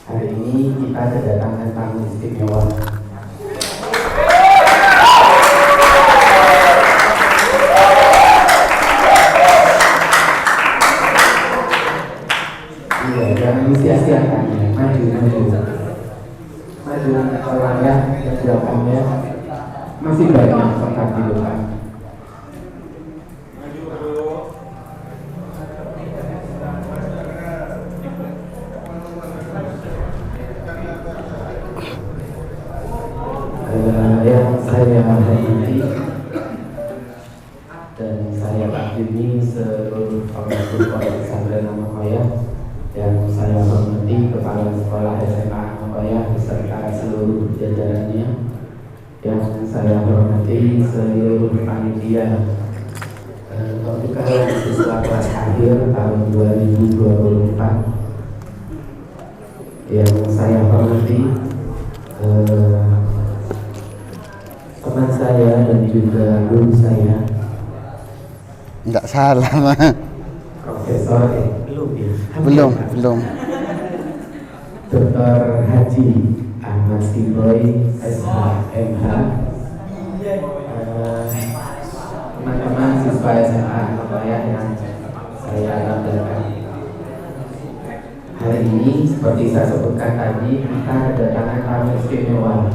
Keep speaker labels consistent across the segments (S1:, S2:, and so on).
S1: Hari ini kita kedatangan tamu istimewa. Iya, jangan sia-siakan ya. Maju orangnya, persiapannya masih banyak tempat di depan. Yang saya hormati dan saya takdimi seluruh pengasuh Pondok Pesantren Amakhoyah, yang saya hormati Kepala Sekolah SMA Amakhoyah beserta seluruh jajarannya, yang saya hormati seluruh panitia pembukaan siswa kelas akhir tahun 2024, yang saya hormati teman saya dan juga guru saya.
S2: Enggak salah mah.
S1: Profesor belum. Dr. Haji Ahmad Siboy SHMH. Teman-teman siswa SMA Amakhoyah yang saya banggakan. Hari ini seperti saya sebutkan tadi, kita kedatangan tamu istimewa.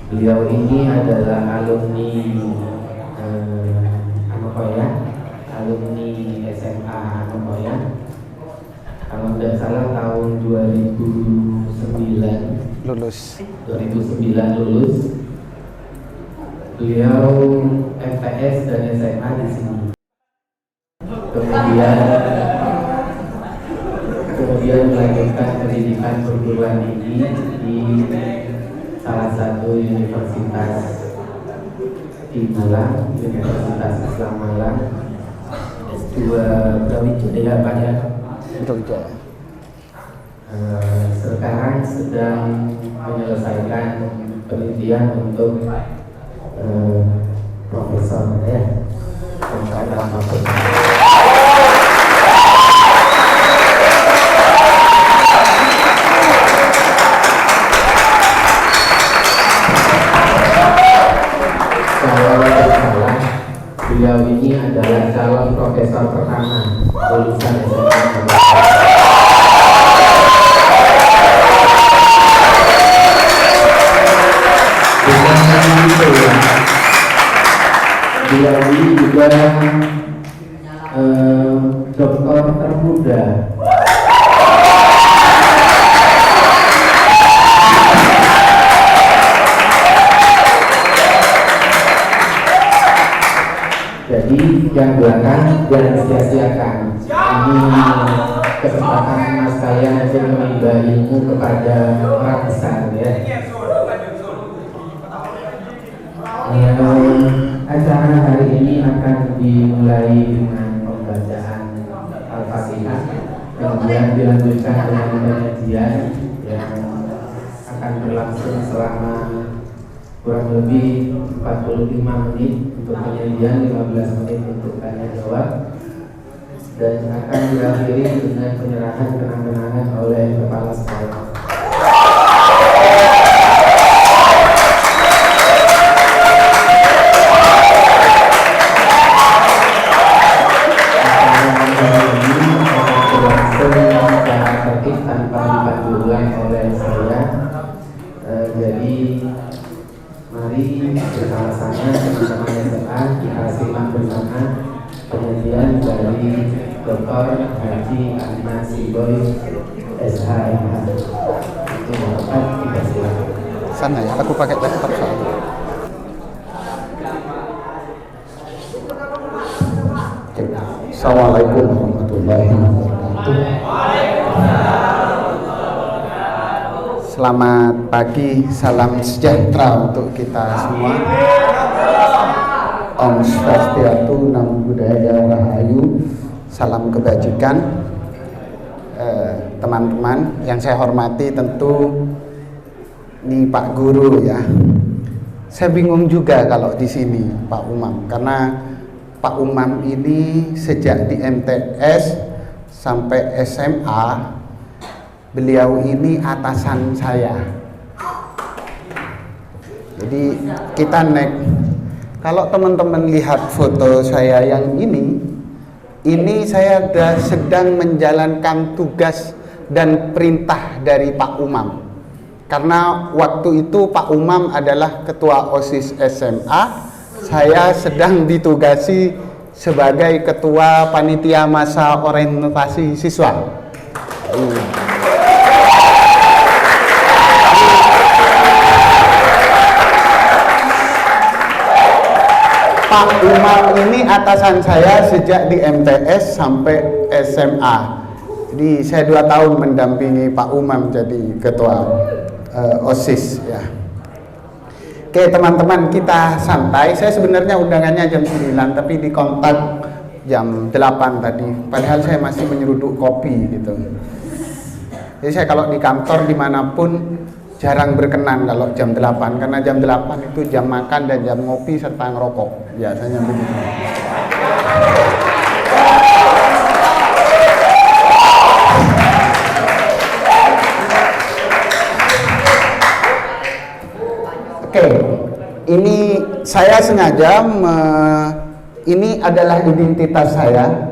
S1: Beliau ini adalah alumni Amakhoyah, alumni SMA Amakhoyah. Kalau tidak salah tahun 2009 lulus. Beliau MTS dan SMA di sini. Kemudian melanjutkan pendidikan perguruan tinggi di salah satu universitas di Malang, Universitas Islam Malang, S2 Brawijaya Pak ya.
S2: Brawijaya.
S1: Sekarang sedang menyelesaikan penelitian untuk profesor ya. Beliau ini adalah calon profesor pertama lulusan SMA. Beliau ini juga doktor termuda. Jadi yang belakang jangan sia-siakan. Ini kesempatan mas kalian aja menimba ilmu kepada orang besar ya. Acara hari ini akan dimulai dengan pembacaan Al-Fatihah, kemudian dilanjutkan dengan pengajian yang akan berlangsung selama kurang lebih 45 menit untuk penyajian, 15 menit untuk tanya jawab, dan akan diakhiri dengan penyerahan kenang-kenangan oleh kepala sekolah. Tanpa dipandu oleh saya, jadi mari bersama-sama teman-teman SMA kita simak bersama penyajian dari Dr. Haji Ahmad Siboy SHMH. Itu Bapak, kita silakan.
S2: Sana ya, aku pakai laptop soalnya.
S1: Assalamualaikum warahmatullahi wabarakatuh.
S2: Selamat pagi, salam sejahtera untuk kita semua. Om Swastiastu, Namo Buddhaya, Rahayu, salam kebajikan. Teman-teman yang saya hormati, tentu ini Pak Guru ya. Saya bingung juga kalau di sini Pak Umam, karena Pak Umam ini sejak di MTS sampai SMA, beliau ini atasan saya. Jadi kita naik, kalau teman-teman lihat foto saya yang ini saya sedang menjalankan tugas dan perintah dari Pak Umam. Karena waktu itu Pak Umam adalah ketua OSIS SMA, saya sedang ditugasi sebagai ketua panitia masa orientasi siswa. Pak Umam ini atasan saya sejak di MTS sampai SMA. Jadi saya 2 tahun mendampingi Pak Umam jadi ketua OSIS ya. Oke teman-teman, kita santai. Saya sebenarnya undangannya jam 9 tapi di kontak jam 8 tadi. Padahal saya masih menyeruduk kopi gitu. Jadi saya kalau di kantor dimanapun jarang berkenan kalau jam 8, karena jam 8 itu jam makan dan jam ngopi serta ngerokok. Biasanya begitu. Oke, ini saya sengaja ini adalah identitas saya,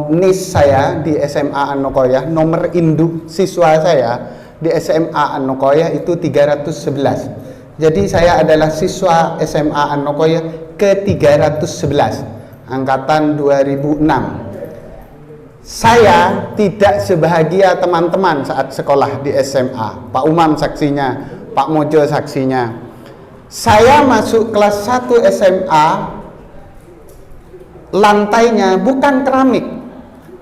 S2: NIS saya di SMA An-Nokoyah, nomor induk siswa saya di SMA An-Nokoyah itu 311. Jadi saya adalah siswa SMA An-Nokoyah ke-311 angkatan 2006. Saya tidak sebahagia teman-teman saat sekolah di SMA. Pak Umam saksinya, Pak Mojo saksinya. Saya masuk kelas 1 SMA, lantainya bukan keramik,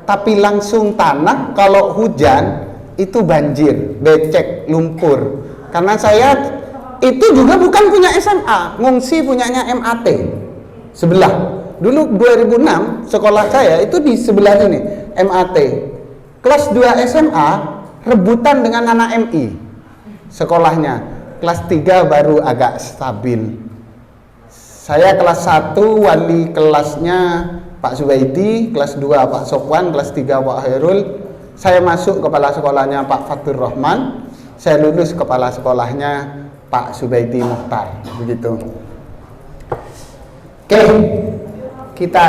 S2: tapi langsung tanah. Kalau hujan itu banjir, becek, lumpur. Karena saya itu juga bukan punya SMA, ngungsi punyanya MAT sebelah. Dulu 2006 sekolah saya itu di sebelah ini, MAT. Kelas 2 SMA rebutan dengan anak MI sekolahnya. Kelas 3 baru agak stabil. Saya kelas 1 wali kelasnya Pak Subaidi, kelas 2 Pak Sofwan, kelas 3 Pak Hairul. Saya masuk kepala sekolahnya Pak Fatur Rahman. Saya lulus kepala sekolahnya Pak Subaidi Mukhtar. Begitu. Oke, kita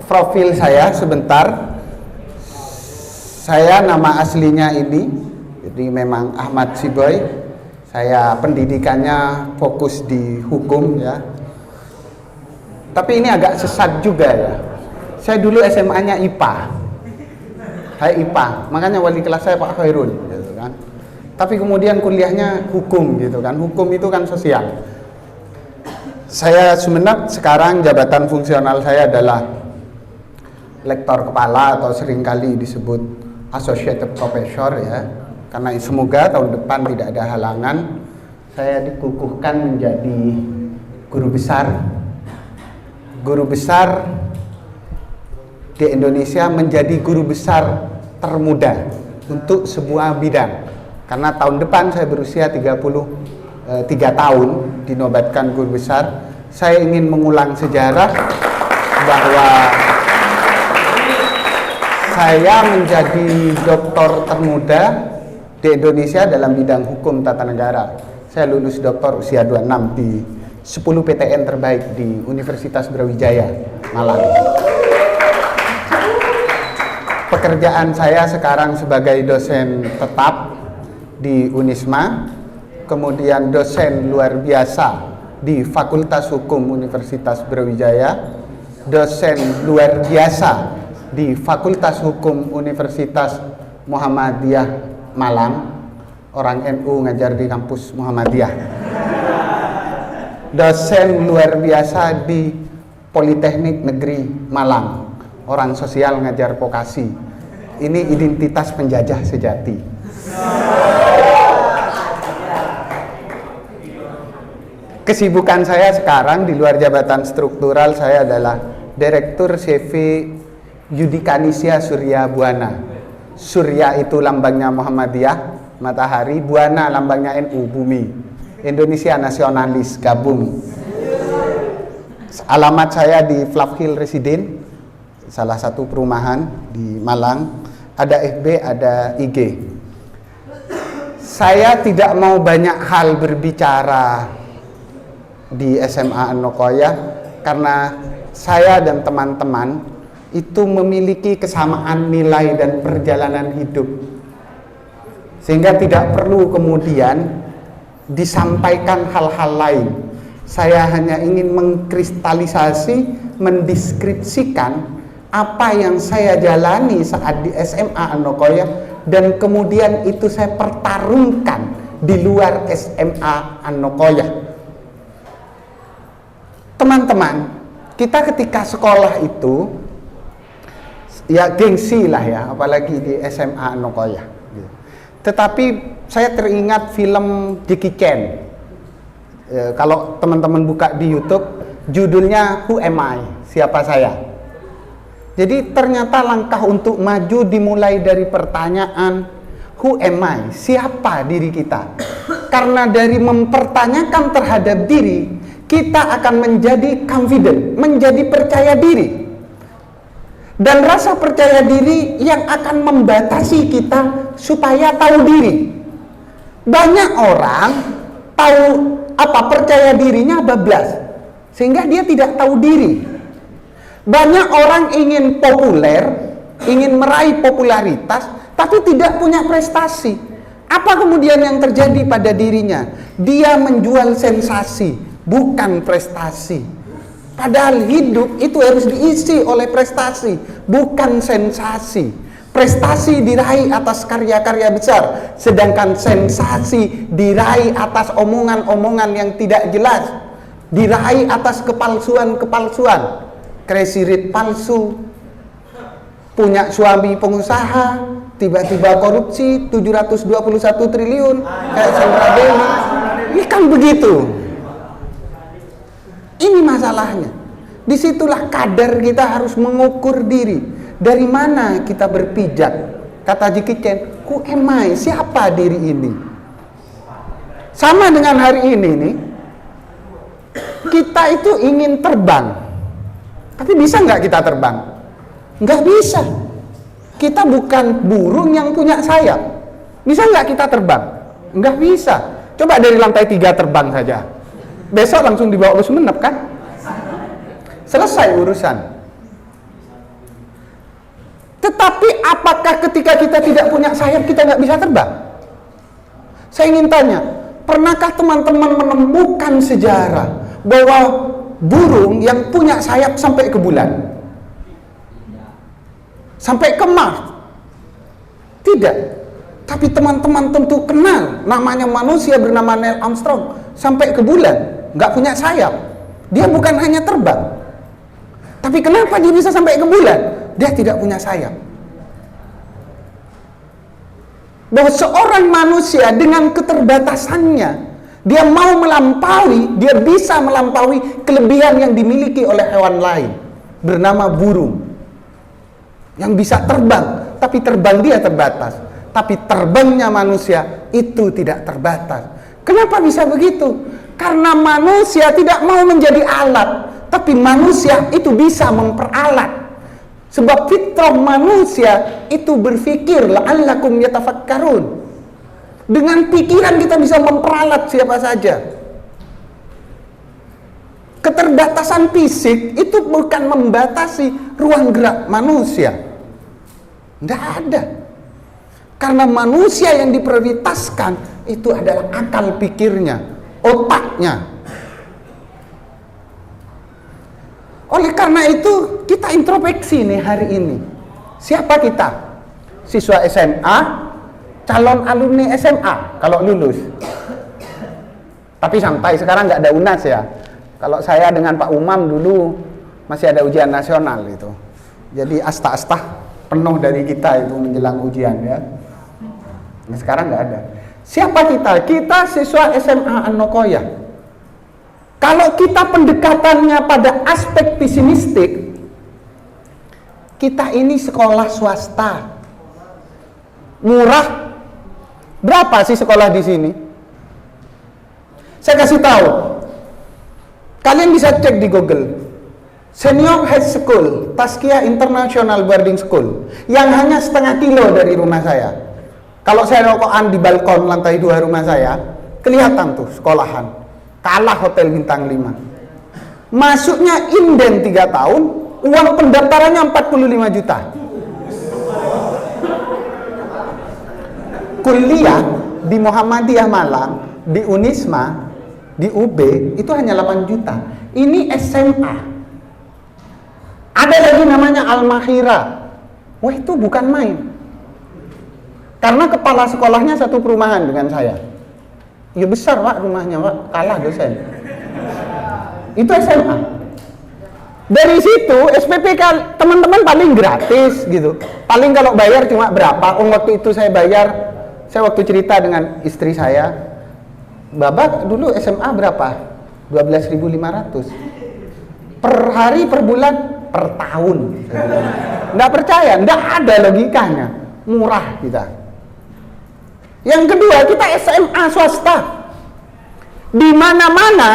S2: profil saya sebentar. Saya nama aslinya ini, jadi memang Ahmad Siboy. Saya pendidikannya fokus di hukum ya. Tapi ini agak sesat juga ya. Saya dulu SMA-nya IPA. Saya IPA, makanya wali kelas saya Pak Khairul gitu kan. Tapi kemudian kuliahnya hukum gitu kan. Hukum itu kan sosial. Saya Sumenep, sekarang jabatan fungsional saya adalah lektor kepala atau seringkali disebut associate professor ya. Karena semoga tahun depan tidak ada halangan, saya dikukuhkan menjadi guru besar di Indonesia, menjadi guru besar termuda untuk sebuah bidang. Karena tahun depan saya berusia 33 tahun, dinobatkan guru besar. Saya ingin mengulang sejarah bahwa saya menjadi doktor termuda di Indonesia dalam bidang hukum tata negara. Saya lulus doktor usia 26 di 10 PTN terbaik di Universitas Brawijaya, Malang. Pekerjaan saya sekarang sebagai dosen tetap di Unisma, kemudian dosen luar biasa di Fakultas Hukum Universitas Brawijaya, dosen luar biasa di Fakultas Hukum Universitas Muhammadiyah Malang, orang NU ngajar di kampus Muhammadiyah. Dosen luar biasa di Politeknik Negeri Malang, orang sosial ngajar vokasi. Ini identitas penjajah sejati. Kesibukan saya sekarang di luar jabatan struktural, saya adalah Direktur CV Yudikanisia Surya Buana. Surya itu lambangnya Muhammadiyah, matahari. Buana lambangnya NU, bumi. Indonesia nasionalis, gabung. Alamat saya di Fluff Hill Resident, salah satu perumahan di Malang, ada FB, ada IG. Saya tidak mau banyak hal berbicara di SMA An-Nokoyah karena saya dan teman-teman itu memiliki kesamaan nilai dan perjalanan hidup, sehingga tidak perlu kemudian disampaikan hal-hal lain. Saya hanya ingin mengkristalisasi, mendeskripsikan apa yang saya jalani saat di SMA An-Nokoyah, dan kemudian itu saya pertarungkan di luar SMA An-Nokoyah. Teman-teman, kita ketika sekolah itu ya gengsi lah ya, apalagi di SMA An-Nokoyah. Tetapi saya teringat film Jackie Chan. Kalau teman-teman buka di YouTube, judulnya Who Am I? Siapa saya? Jadi ternyata langkah untuk maju dimulai dari pertanyaan Who am I? Siapa diri kita? Karena dari mempertanyakan terhadap diri, kita akan menjadi confident, menjadi percaya diri. Dan rasa percaya diri yang akan membatasi kita supaya tahu diri. Banyak orang tahu percaya dirinya bablas, sehingga dia tidak tahu diri. Banyak orang ingin populer, ingin meraih popularitas, tapi tidak punya prestasi. Apa kemudian yang terjadi pada dirinya? Dia menjual sensasi, bukan prestasi. Padahal hidup itu harus diisi oleh prestasi, bukan sensasi. Prestasi diraih atas karya-karya besar, sedangkan sensasi diraih atas omongan-omongan yang tidak jelas, diraih atas kepalsuan-kepalsuan. Crazy rich palsu, punya suami pengusaha, tiba-tiba korupsi 721 triliun kayak Sandra Dewi. Ini kan begitu. Ini masalahnya. Disitulah kadar kita harus mengukur diri. Dari mana kita berpijak? Kata Jackie Chan, who am I? Siapa diri ini? Sama dengan hari ini nih, kita itu ingin terbang. Tapi bisa nggak kita terbang? Nggak bisa. Kita bukan burung yang punya sayap. Bisa nggak kita terbang? Nggak bisa. Coba dari lantai 3 terbang saja. Besok langsung dibawa ke Sumenep kan? Selesai urusan. Tetapi apakah ketika kita tidak punya sayap kita nggak bisa terbang? Saya ingin tanya, pernahkah teman-teman menemukan sejarah bahwa burung yang punya sayap sampai ke bulan? Sampai ke Mars? Tidak. Tapi teman-teman tentu kenal namanya manusia bernama Neil Armstrong, sampai ke bulan, nggak punya sayap. Dia bukan hanya terbang. Tapi kenapa dia bisa sampai ke bulan? Dia tidak punya sayap. Bahwa seorang manusia dengan keterbatasannya, dia mau melampaui, dia bisa melampaui kelebihan yang dimiliki oleh hewan lain bernama burung yang bisa terbang, tapi terbang dia terbatas. Tapi terbangnya manusia itu tidak terbatas. Kenapa bisa begitu? Karena manusia tidak mau menjadi alat, tapi manusia itu bisa memperalat. Sebab fitrah manusia itu berpikir, la'allakum yatafakkarun. Dengan pikiran kita bisa memperalat siapa saja. Keterbatasan fisik itu bukan membatasi ruang gerak manusia. Tidak ada. Karena manusia yang diprioritaskan itu adalah akal pikirnya, otaknya. Oleh karena itu kita introspeksi nih hari ini. Siapa kita? Siswa SMA, calon alumni SMA kalau lulus. Tapi santai, sekarang nggak ada UNAS ya. Kalau saya dengan Pak Umam dulu masih ada ujian nasional itu. Jadi asta-asta penuh dari kita itu menjelang ujian ya. Nah, sekarang nggak ada. Siapa kita? Kita siswa SMA An-Nokoyah. Kalau kita pendekatannya pada aspek pesimistik, kita ini sekolah swasta. Murah. Berapa sih sekolah di sini? Saya kasih tahu. Kalian bisa cek di Google. Senior High School, Tazkiyah International Boarding School, yang hanya setengah kilo dari rumah saya. Kalau saya rokokan di balkon lantai 2 rumah saya, kelihatan tuh sekolahan. Kalah hotel bintang 5. Masuknya inden 3 tahun, uang pendaftarannya 45 juta. Kuliah di Muhammadiyah Malang, di Unisma, di UB, itu hanya 8 juta. Ini SMA. Ada lagi namanya Al-Mahira. Wah, itu bukan main. Karena kepala sekolahnya satu perumahan dengan saya. Ya besar Pak rumahnya Pak, kalah dosen. Itu SMA. Dari situ SPP teman-teman paling gratis gitu. Paling kalau bayar cuma berapa? Waktu itu saya bayar, saya waktu cerita dengan istri saya, Babak dulu SMA berapa? 12.500 per hari, per bulan, per tahun. Nggak percaya, nggak ada logikanya. Murah kita. Yang kedua, kita SMA swasta. Di mana-mana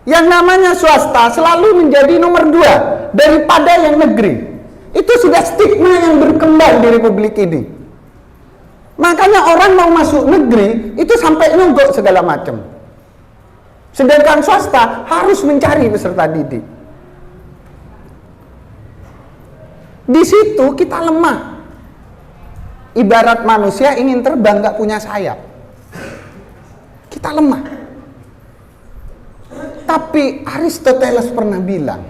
S2: yang namanya swasta selalu menjadi nomor 2 daripada yang negeri. Itu sudah stigma yang berkembang di Republik ini. Makanya orang mau masuk negeri itu sampai nyogok segala macam. Sedangkan swasta harus mencari peserta didik. Di situ kita lemah. Ibarat manusia ingin terbang nggak punya sayap. Kita lemah. Tapi Aristoteles pernah bilang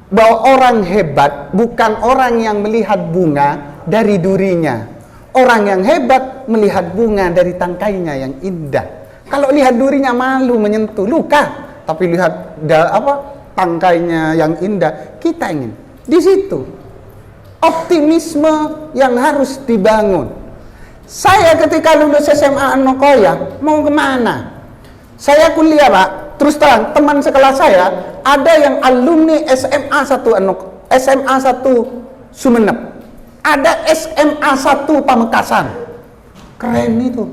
S2: bahwa orang hebat bukan orang yang melihat bunga dari durinya. Orang yang hebat melihat bunga dari tangkainya yang indah. Kalau lihat durinya malu menyentuh, luka. Tapi lihat tangkainya yang indah, kita ingin. Di situ optimisme yang harus dibangun. Saya ketika lulus SMA An-Nokoya mau kemana? Saya kuliah Pak. Terus terang teman sekelas saya ada yang alumni SMA 1 Sumeneb. Ada SMA 1 Pamekasan. Keren itu.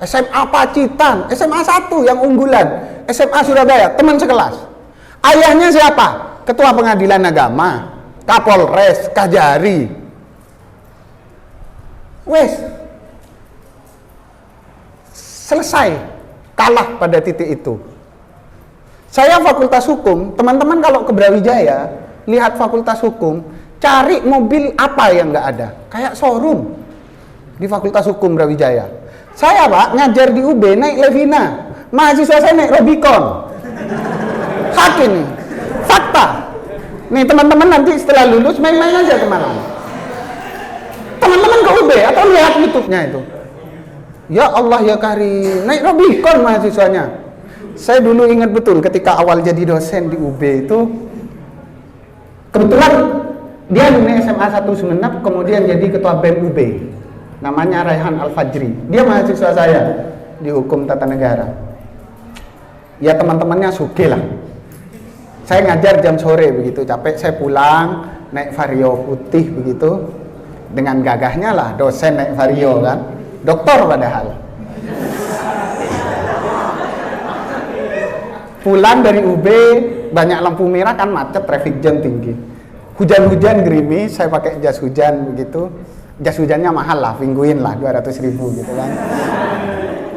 S2: SMA Pacitan, SMA 1 yang unggulan, SMA Surabaya, teman sekelas. Ayahnya siapa? Ketua Pengadilan Agama, Kapolres, Kajari. Wes. Selesai. Kalah pada titik itu. Saya Fakultas Hukum, teman-teman kalau ke Brawijaya, lihat Fakultas Hukum, cari mobil apa yang nggak ada, kayak showroom di Fakultas Hukum Brawijaya. Saya Pak ngajar di UB naik Levina, mahasiswa saya naik Rubicon. Hak ini, fakta. Nih teman-teman nanti setelah lulus main-main aja ke Malang. Teman-teman ke UB atau lihat YouTube-nya itu. Ya Allah ya Karim, naik Rubicon mahasiswanya. Saya dulu ingat betul ketika awal jadi dosen di UB itu, kebetulan dia alumni SMA 1 Sumeneb, kemudian jadi ketua BEM UB. Namanya Raihan Al-Fajri. Dia mahasiswa saya di Hukum Tata Negara. Ya teman-temannya sugih lah. Saya ngajar jam sore begitu, capek saya pulang naik Vario putih begitu. Dengan gagahnya lah dosen naik Vario kan. Doktor padahal. Pulang dari UB, banyak lampu merah kan macet, traffic jam tinggi. Hujan-hujan gerimis, saya pakai jas hujan begitu. Jas hujannya mahal lah, Penguin lah 200.000 gitu kan.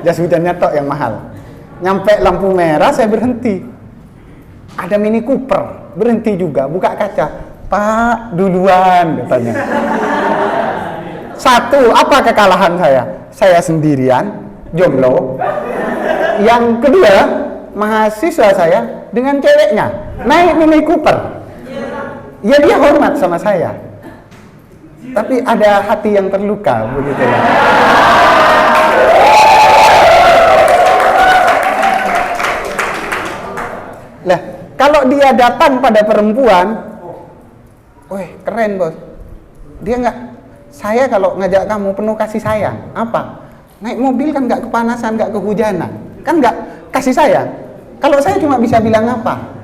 S2: Jas hujannya tok yang mahal. Nyampe lampu merah saya berhenti. Ada Mini Cooper, berhenti juga, buka kaca. Pak, duluan katanya. Satu, apa kekalahan saya? Saya sendirian, jomblo. Yang kedua, mahasiswa saya dengan ceweknya naik Mini Cooper. Ya dia hormat sama saya. Tapi ada hati yang terluka begitu ya. Lah, kalau dia datang pada perempuan, weh keren bos. Dia nggak, saya kalau ngajak kamu penuh kasih sayang. Apa? Naik mobil kan nggak kepanasan, nggak kehujanan, kan nggak kasih sayang. Kalau saya cuma bisa bilang apa?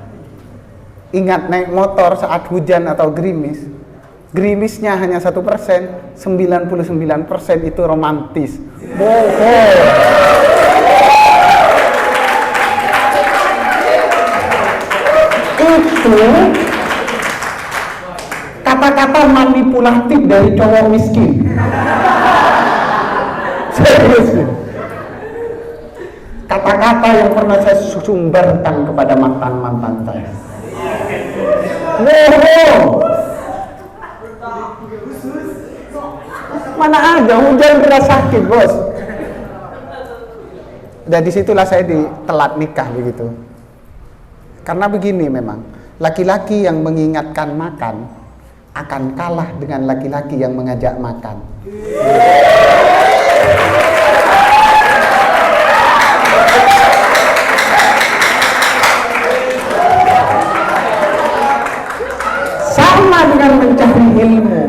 S2: Ingat naik motor saat hujan atau gerimis. Gerimisnya hanya 1%, 99% itu romantis. Bohong. itu kata-kata manipulatif dari cowok miskin. Serius. Kata-kata yang pernah saya sumberkan kepada mantan-mantan saya. Mana ada hujan beras sakit, bos. Dan disitulah saya ditelat nikah begitu. Karena begini memang, laki-laki yang mengingatkan makan akan kalah dengan laki-laki yang mengajak makan. Sama dengan mencari ilmu.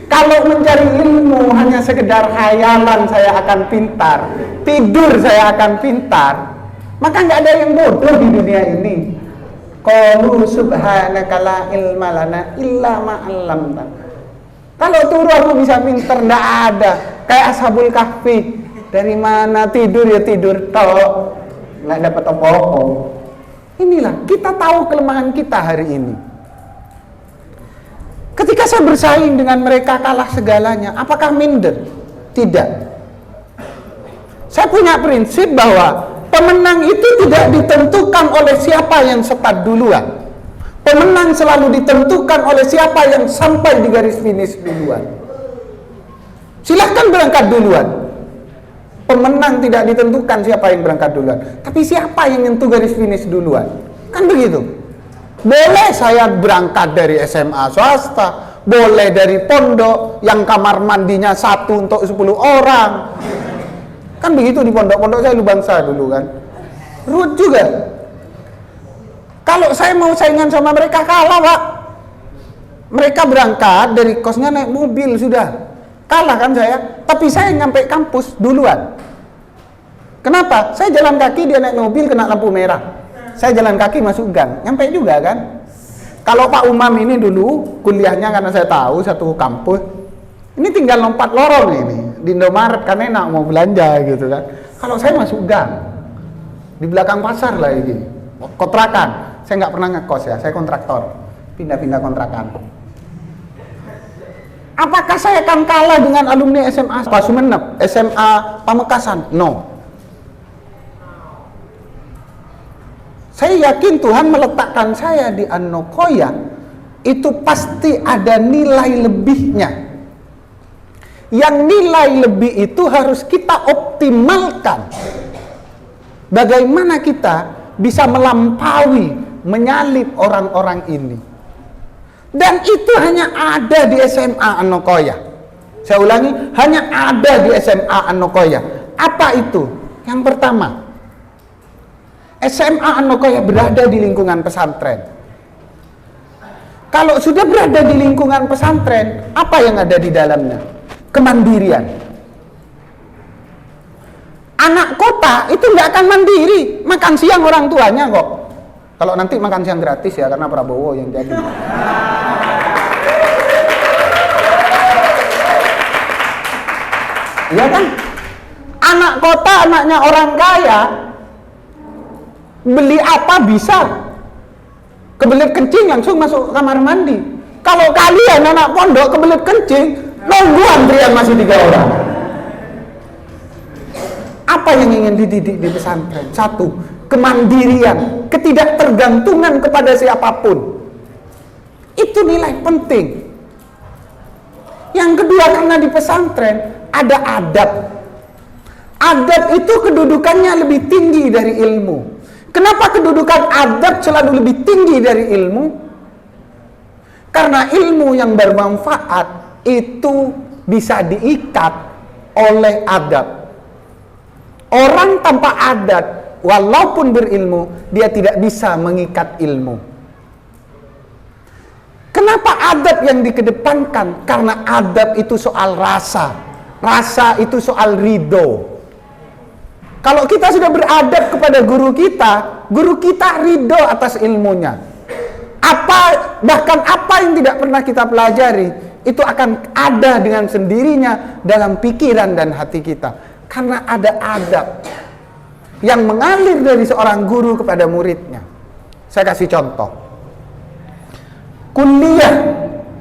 S2: Kalau mencari ilmu hanya sekedar khayalan saya akan pintar, tidur saya akan pintar, maka nggak ada yang bodoh di dunia ini. Qalu subhanaka la ilma lana illa ma 'allamtana. Kalau turu aku bisa pintar, nggak ada. Kayak Ashabul Kahfi, dari mana tidur ya tidur tok, nggak dapat apa-apa. Inilah kita tahu kelemahan kita hari ini. Ketika saya bersaing dengan mereka kalah segalanya, apakah minder? Tidak. Saya punya prinsip bahwa pemenang itu tidak ditentukan oleh siapa yang start duluan. Pemenang selalu ditentukan oleh siapa yang sampai di garis finish duluan. Silahkan berangkat duluan. Pemenang tidak ditentukan siapa yang berangkat duluan, tapi siapa yang nyentuh garis finish duluan. Kan begitu. Boleh saya berangkat dari SMA swasta, boleh dari pondok yang kamar mandinya 1 untuk 10 orang. Kan begitu di pondok-pondok saya Lubangsa dulu kan. Ruwet juga. Kalau saya mau saingan sama mereka kalah, Pak. Mereka berangkat dari kosnya naik mobil sudah. Kalah kan saya, tapi saya nyampe kampus duluan. Kenapa? Saya jalan kaki, dia naik mobil kena lampu merah. Saya jalan kaki masuk gang, nyampe juga kan. Kalau Pak Umam ini dulu kuliahnya karena saya tahu satu kampus, ini tinggal lompat lorong ini di Indomaret kan enak mau belanja gitu kan. Kalau saya masuk gang di belakang pasar lah ini, kontrakan. Saya nggak pernah ngekos ya, saya kontraktor, pindah-pindah kontrakan. Apakah saya akan kalah dengan alumni SMA Sumenep, SMA Pamekasan? No. Saya yakin Tuhan meletakkan saya di Anokoya itu pasti ada nilai lebihnya. Yang nilai lebih itu harus kita optimalkan. Bagaimana kita bisa melampaui, menyalip orang-orang ini. Dan itu hanya ada di SMA Anokoya. Saya ulangi, hanya ada di SMA Anokoya. Apa itu? Yang pertama, SMA Anokoya berada di lingkungan pesantren. Kalau sudah berada di lingkungan pesantren, apa yang ada di dalamnya? Kemandirian. Anak kota itu nggak akan mandiri, makan siang orang tuanya kok. Kalau nanti makan siang gratis ya, karena Prabowo yang jadi. Iya kan? Anak kota, anaknya orang kaya, beli apa bisa, kebelet kencing langsung masuk kamar mandi. Kalau kalian anak pondok kebelet kencing, nunggu antrian masih 3 orang. Apa yang ingin dididik di pesantren? 1, kemandirian, ketidaktergantungan kepada siapapun. Itu nilai penting. Yang kedua, karena di pesantren ada adab. Adab itu kedudukannya lebih tinggi dari ilmu. Kenapa kedudukan adab selalu lebih tinggi dari ilmu? Karena ilmu yang bermanfaat itu bisa diikat oleh adab. Orang tanpa adab, walaupun berilmu, dia tidak bisa mengikat ilmu. Kenapa adab yang dikedepankan? Karena adab itu soal rasa. Rasa itu soal ridho. Kalau kita sudah beradab kepada guru kita ridho atas ilmunya. Bahkan apa yang tidak pernah kita pelajari, itu akan ada dengan sendirinya dalam pikiran dan hati kita. Karena ada adab yang mengalir dari seorang guru kepada muridnya. Saya kasih contoh. kuliah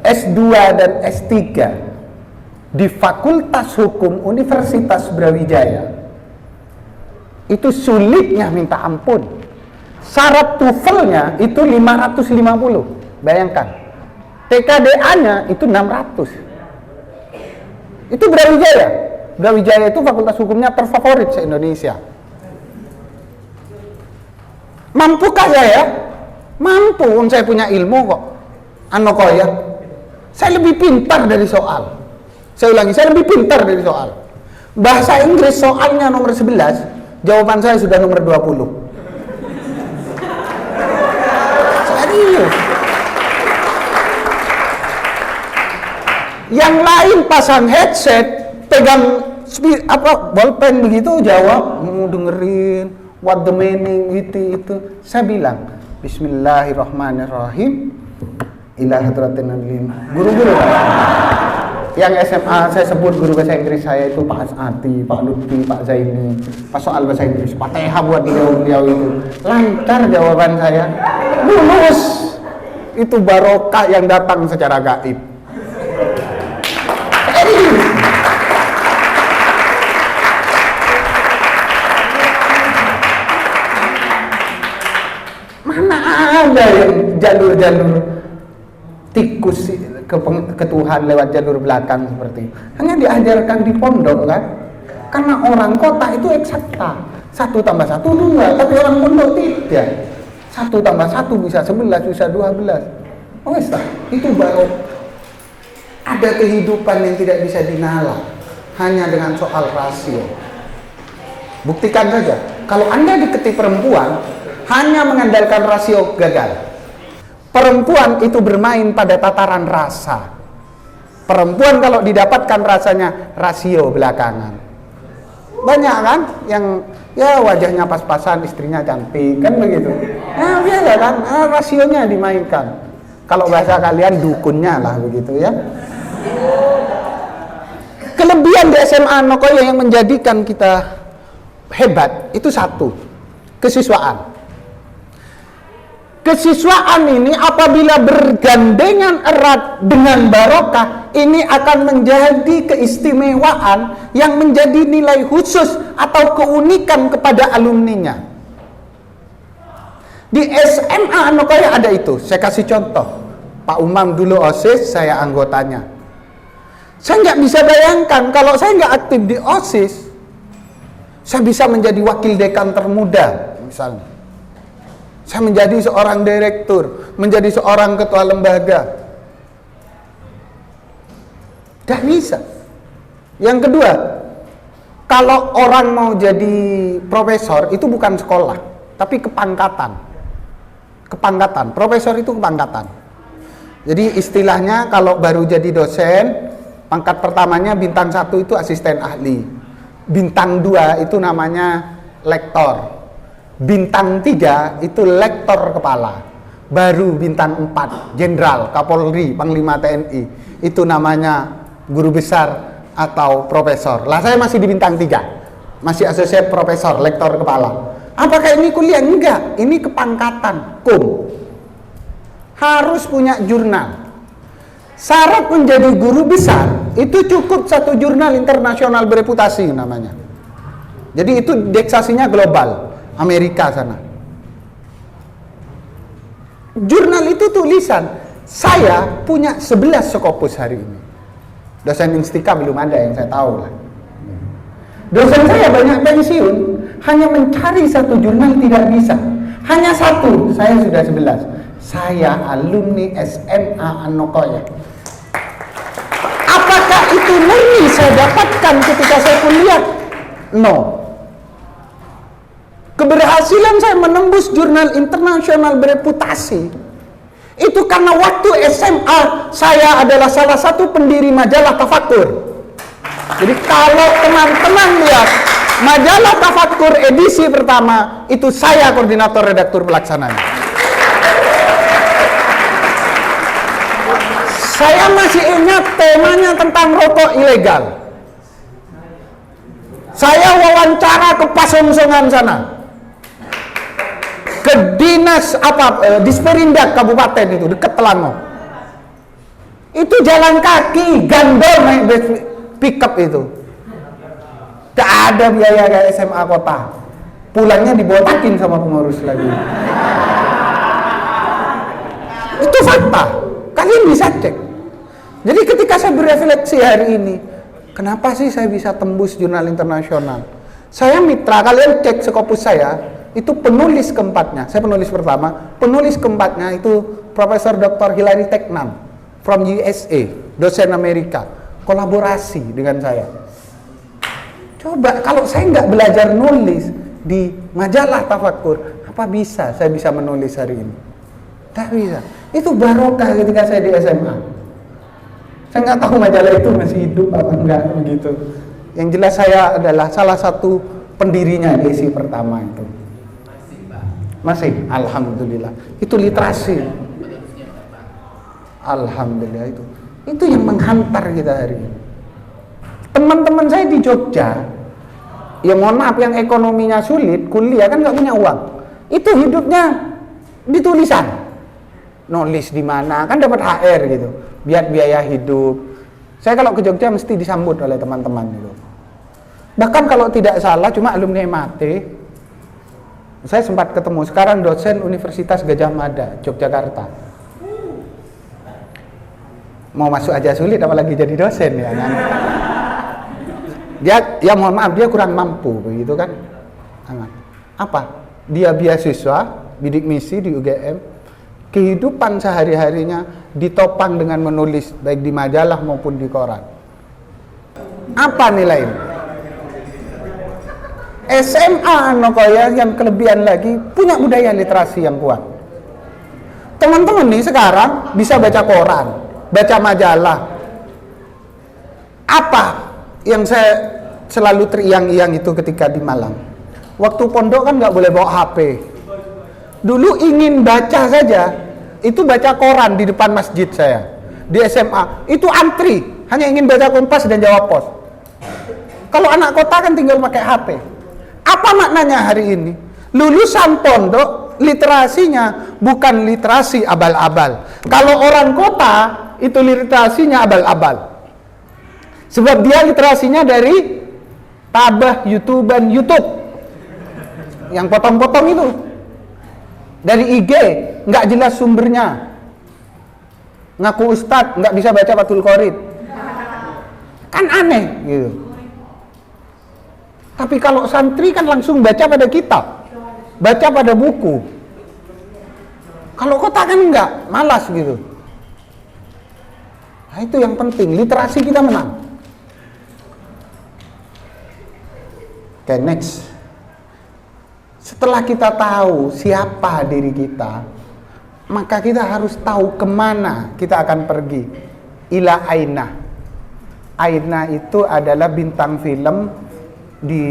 S2: S2 dan S3 di Fakultas Hukum Universitas Brawijaya itu sulitnya minta ampun. Syarat TOEFL-nya itu 550. Bayangkan. TKDA-nya itu 600. Itu Brawijaya. Brawijaya itu fakultas hukumnya terfavorit se-Indonesia. Mampukah saya? Mampu, saya punya ilmu kok. Anokoya. Saya lebih pintar dari soal. Saya ulangi, saya lebih pintar dari soal. Bahasa Inggris soalnya nomor 11, jawaban saya sudah nomor 20. Serius. Yang lain pasang headset, pegang bolpen begitu jawab, dengerin what the meaning itu. Saya bilang, Bismillahirrahmanirrahim. Ila hadratin alim. Guru-guru yang SMA saya sebut guru bahasa Inggris saya itu Pak Asati, Pak Lutfi, Pak Zaini. Pas soal bahasa Inggris, Fatihah buat beliau itu. Lancar jawaban saya. Lulus. Itu barokah yang datang secara gaib. Mana ada yang jalur-jalur tikus ke Tuhan lewat jalur belakang seperti itu. Hanya diajarkan di pondok kan. Karena orang kota itu eksakta. 1 tambah 1 2, tapi orang pondok tidak. 1 tambah 1 bisa 11, bisa 12. Oh itu baru ada kehidupan yang tidak bisa dinalar hanya dengan soal rasio. Buktikan saja, kalau Anda deketi perempuan hanya mengandalkan rasio, gagal. Perempuan itu bermain pada tataran rasa. Perempuan kalau didapatkan rasanya rasio belakangan. Banyak kan yang ya wajahnya pas-pasan, istrinya cantik kan begitu. Nah biasa kan, rasionya dimainkan. Kalau bahasa kalian dukunnya lah begitu ya. Kelebihan di SMA Nokoya yang menjadikan kita hebat itu satu, kesiswaan. Kesiswaan ini apabila bergandengan erat dengan barokah, ini akan menjadi keistimewaan yang menjadi nilai khusus atau keunikan kepada alumninya. Di SMA Nokoya ada itu. Saya kasih contoh. Pak Umam dulu OSIS, saya anggotanya. Saya nggak bisa bayangkan kalau saya nggak aktif di OSIS, saya bisa menjadi wakil dekan termuda misalnya. Saya menjadi seorang direktur, menjadi seorang ketua lembaga. Tidak bisa. Yang kedua, kalau orang mau jadi profesor itu bukan sekolah, tapi kepangkatan. Kepangkatan, profesor itu kepangkatan. Jadi istilahnya kalau baru jadi dosen, pangkat pertamanya bintang 1 itu asisten ahli. Bintang 2 itu namanya lektor. Bintang 3 itu lektor kepala. Baru bintang 4, jenderal, Kapolri, Panglima TNI. Itu namanya guru besar atau profesor. Lah saya masih di bintang 3. Masih asosiat profesor, lektor kepala. Apakah ini kuliah? Enggak, ini kepangkatan, kum. Harus punya jurnal. Syarat menjadi guru besar itu cukup 1 jurnal internasional bereputasi namanya. Jadi itu indeksasinya global, Amerika sana. Jurnal itu tulisan, saya punya 11 Scopus hari ini. Dosen Instika belum ada yang saya tahu lah. Dosen saya banyak pensiun, hanya mencari 1 jurnal tidak bisa. Hanya 1, saya sudah 11. Saya alumni SMA Anokoya. Apakah itu murni saya dapatkan ketika saya kuliah? No. Keberhasilan saya menembus jurnal internasional bereputasi itu karena waktu SMA saya adalah salah satu pendiri majalah Tafakur. Jadi kalau teman-teman lihat majalah Tafakur edisi pertama, itu saya koordinator redaktur pelaksananya. Saya masih ingat temanya tentang rokok ilegal. Saya wawancara ke Pasongsongan sana, ke dinas Disperindak Kabupaten itu dekat Telango. Itu jalan kaki, gandol naik bus pickup itu. Gak ada biaya kayak SMA kota. Pulangnya dibotakin sama pengurus lagi. Itu fakta. Kalian bisa cek. Jadi ketika saya berefleksi hari ini, kenapa sih saya bisa tembus jurnal internasional? Saya mitra, kalian cek Scopus saya, itu penulis keempatnya. Saya penulis pertama, penulis keempatnya itu Profesor Dr. Hilary Teknam from USA, dosen Amerika, kolaborasi dengan saya. Coba kalau saya nggak belajar nulis di majalah Tafakur, apa bisa saya bisa menulis hari ini? Tak bisa. Itu barokah ketika saya di SMA. Saya nggak tahu majalah itu masih hidup apa enggak begitu. Yang jelas saya adalah salah satu pendirinya edisi pertama itu. Masih, alhamdulillah. Itu literasi. Alhamdulillah itu. Itu yang menghantar kita hari ini. Teman-teman saya di Jogja, ya mohon maaf yang ekonominya sulit, kuliah kan nggak punya uang. Itu hidupnya di tulisan. Nulis di mana kan dapat HR gitu. Biar biaya hidup. Saya kalau ke Jogja mesti disambut oleh teman-teman gitu. Bahkan kalau tidak salah cuma alumni MAT. Saya sempat ketemu sekarang dosen Universitas Gadjah Mada, Yogyakarta. Mau masuk aja sulit apalagi jadi dosen ya kan. Ya mohon maaf dia kurang mampu begitu kan. Apa? Dia beasiswa bidik misi di UGM. Kehidupan sehari-harinya ditopang dengan menulis baik di majalah maupun di koran. Apa nilai ini? SMA Nokoya yang kelebihan lagi punya budaya literasi yang kuat. Teman-teman nih sekarang bisa baca koran, baca majalah. Apa yang saya selalu teriang-iang itu ketika di Malang? Waktu pondok kan nggak boleh bawa HP. Dulu ingin baca saja, itu baca koran di depan masjid saya. Di SMA, itu antri, hanya ingin baca Kompas dan Jawa Pos. Kalau anak kota kan tinggal pakai HP. Apa maknanya hari ini? Lulusan pondok, literasinya bukan literasi abal-abal. Kalau orang kota, itu literasinya abal-abal. Sebab dia literasinya dari tabah YouTube. Yang potong-potong itu. Dari IG, nggak jelas sumbernya. Ngaku ustadz, nggak bisa baca Fathul Qorib. Kan aneh gitu. Tapi kalau santri kan langsung baca pada kitab, baca pada buku. Kalau kota kan enggak, malas gitu. Nah itu yang penting, literasi kita menang. Oke, next. Setelah kita tahu siapa diri kita, maka kita harus tahu kemana kita akan pergi. Ila aina. Aina itu adalah bintang film di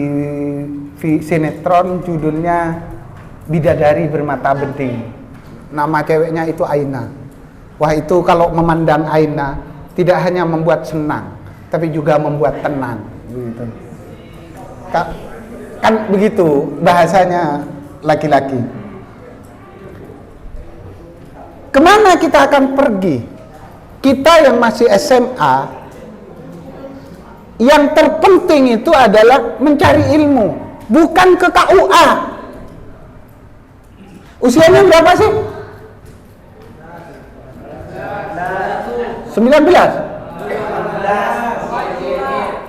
S2: sinetron judulnya Bidadari Bermata Bening. Nama ceweknya itu Aina. Wah itu kalau memandang Aina tidak hanya membuat senang, tapi juga membuat tenang. Gitu. Kan begitu bahasanya laki-laki. Kemana kita akan pergi? Kita yang masih SMA, yang terpenting itu adalah mencari ilmu, bukan ke KUA. Usianya berapa sih? 19?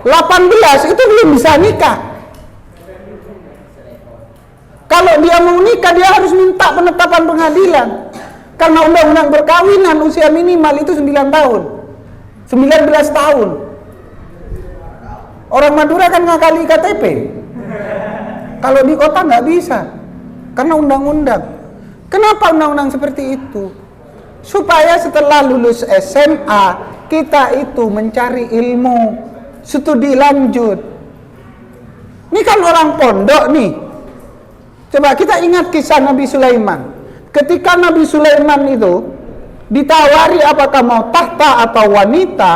S2: 18 itu belum bisa nikah. Kalau dia mau nikah, dia harus minta penetapan pengadilan. Karena undang-undang perkawinan usia minimal itu 9 tahun. 19 tahun. Orang Madura kan ngakali KTP. Kalau di kota nggak bisa. Karena undang-undang. Kenapa undang-undang seperti itu? Supaya setelah lulus SMA, kita itu mencari ilmu, studi lanjut. Ini kan orang pondok nih. Coba kita ingat kisah Nabi Sulaiman. Ketika Nabi Sulaiman itu ditawari apakah mau tahta atau wanita,